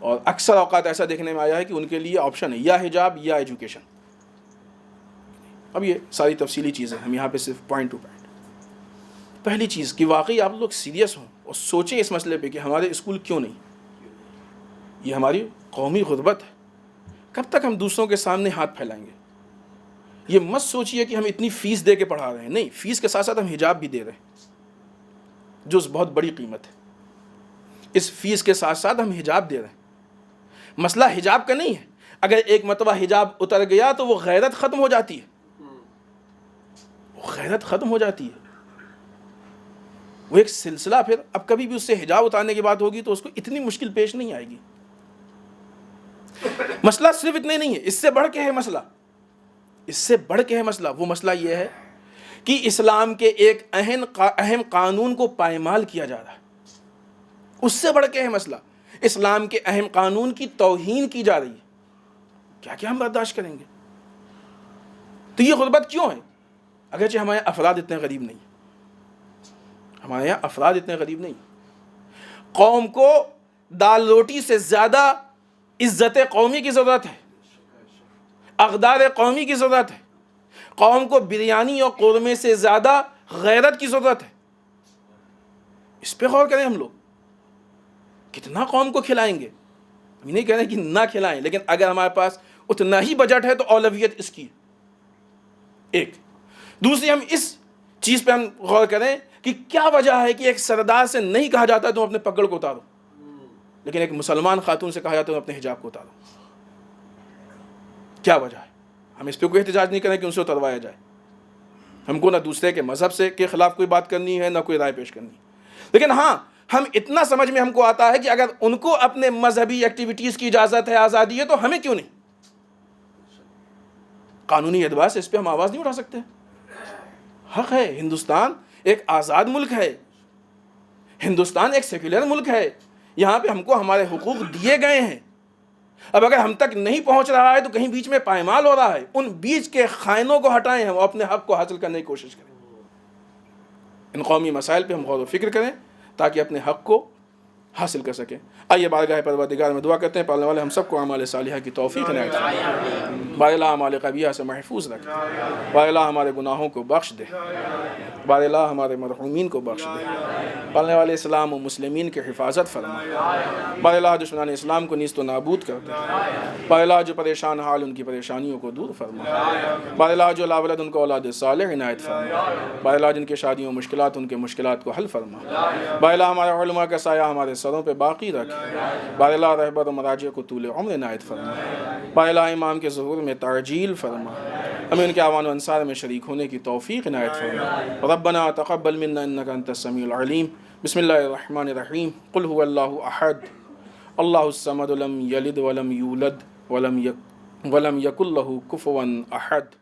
اور اکثر اوقات ایسا دیکھنے میں آیا ہے کہ ان کے لیے آپشن ہے یا حجاب یا ایجوکیشن۔ اب یہ ساری تفصیلی چیزیں ہم یہاں پہ صرف پوائنٹ ٹو پوائنٹ۔ پہلی چیز کہ واقعی آپ لوگ سیریس ہوں اور سوچیں اس مسئلے پہ کہ ہمارے اسکول کیوں نہیں، یہ ہماری قومی غربت ہے، کب تک ہم دوسروں کے سامنے ہاتھ پھیلائیں گے؟ یہ مت سوچئے کہ ہم اتنی فیس دے کے پڑھا رہے ہیں، نہیں، فیس کے ساتھ ساتھ ہم حجاب بھی دے رہے ہیں جو بہت بڑی قیمت ہے۔ اس فیس کے ساتھ ساتھ ہم حجاب دے رہے ہیں۔ مسئلہ حجاب کا نہیں ہے، اگر ایک مرتبہ حجاب اتر گیا تو وہ غیرت ختم ہو جاتی ہے، وہ غیرت ختم ہو جاتی ہے، وہ ایک سلسلہ، پھر اب کبھی بھی اس سے حجاب اتارنے کی بات ہوگی تو اس کو اتنی مشکل پیش نہیں آئے گی۔ مسئلہ صرف اتنے نہیں ہے، اس سے بڑھ کے ہے مسئلہ، اس سے بڑھ کے ہے مسئلہ۔ وہ مسئلہ یہ ہے کہ اسلام کے ایک اہم قانون کو پائمال کیا جا رہا ہے، اس سے بڑھ کے ہے مسئلہ، اسلام کے اہم قانون کی توہین کی جا رہی ہے۔ کیا کیا ہم برداشت کریں گے؟ تو یہ غربت کیوں ہے؟ اگرچہ ہمارے افراد اتنے غریب نہیں، ہمارے یہاں افراد اتنے غریب نہیں، قوم کو دال روٹی سے زیادہ عزت قومی کی ضرورت ہے، اقدار قومی کی ضرورت ہے، قوم کو بریانی اور قورمے سے زیادہ غیرت کی ضرورت ہے۔ اس پہ غور کریں ہم لوگ، کتنا قوم کو کھلائیں گے؟ ہم نہیں کہہ رہے کہ نہ کھلائیں، لیکن اگر ہمارے پاس اتنا ہی بجٹ ہے تو اولویت اس کی ایک۔ دوسری، ہم اس چیز پہ ہم غور کریں کہ کیا وجہ ہے کہ ایک سردار سے نہیں کہا جاتا تم اپنے پگڑ کو اتارو، لیکن ایک مسلمان خاتون سے کہا جاتا ہے تم اپنے حجاب کو اتارو؟ کیا وجہ ہے؟ ہم اس پہ کوئی احتجاج نہیں کریں کہ ان سے اتروایا جائے، ہم کو نہ دوسرے کے مذہب سے کے خلاف کوئی بات کرنی ہے، نہ کوئی رائے پیش کرنی ہے، لیکن ہاں ہم اتنا سمجھ میں ہم کو آتا ہے کہ اگر ان کو اپنے مذہبی ایکٹیویٹیز کی اجازت ہے، آزادی ہے، تو ہمیں کیوں نہیں؟ قانونی اعتبار سے اس پہ ہم آواز نہیں اٹھا سکتے؟ حق ہے، ہندوستان ایک آزاد ملک ہے، ہندوستان ایک سیکولر ملک ہے، یہاں پہ ہم کو ہمارے حقوق دیے گئے ہیں۔ اب اگر ہم تک نہیں پہنچ رہا ہے تو کہیں بیچ میں پائمال ہو رہا ہے، ان بیچ کے خائنوں کو ہٹائیں ہم اور اپنے حق کو حاصل کرنے کی کوشش کریں۔ ان قومی مسائل پہ ہم غور و فکر کریں تاکہ اپنے حق کو حاصل کر سکیں۔ آئیے بارگاہ پروردگار میں دعا کرتے ہیں، پالنے والے ہم سب کو اعمال صالحہ کی توفیق عنایت فرمائے، بار الہ اعمال قبیحہ سے محفوظ رکھے، بار الہ ہمارے گناہوں کو بخش دے، بار الہ ہمارے مرحومین کو بخش دے، پالنے والے اسلام و مسلمین کی حفاظت فرمائے، بار الہ دشمنان اسلام کو نیست و نابود کر دے، بار الہ جو پریشان حال ان کی پریشانیوں کو دور فرمائے، بار الہ جو لا ولد ان کو اولاد صالح عنایت فرمائے، بار الہ جن کے شادیوں مشکلات ان کے مشکلات کو حل فرمائے، بار الہ ہمارے علماء کا سایہ ہمارے سروں پہ باقی رکھے، بار الہ رہبر و مراجع کو طول عمر عنایت فرمائے، بار الہ امام کے ظہور میں تعجیل فرمائے، ہمیں ان کے اعوان و انصار میں شریک ہونے کی توفیق عنایت فرمائے۔ ربنا تقبل منا انک انت السمیع العلیم۔ بسم اللہ الرحمن الرحیم۔ قل هو اللہ احد اللہ الصمد لم یلد ولم یولد ولم یکن له کفوا احد۔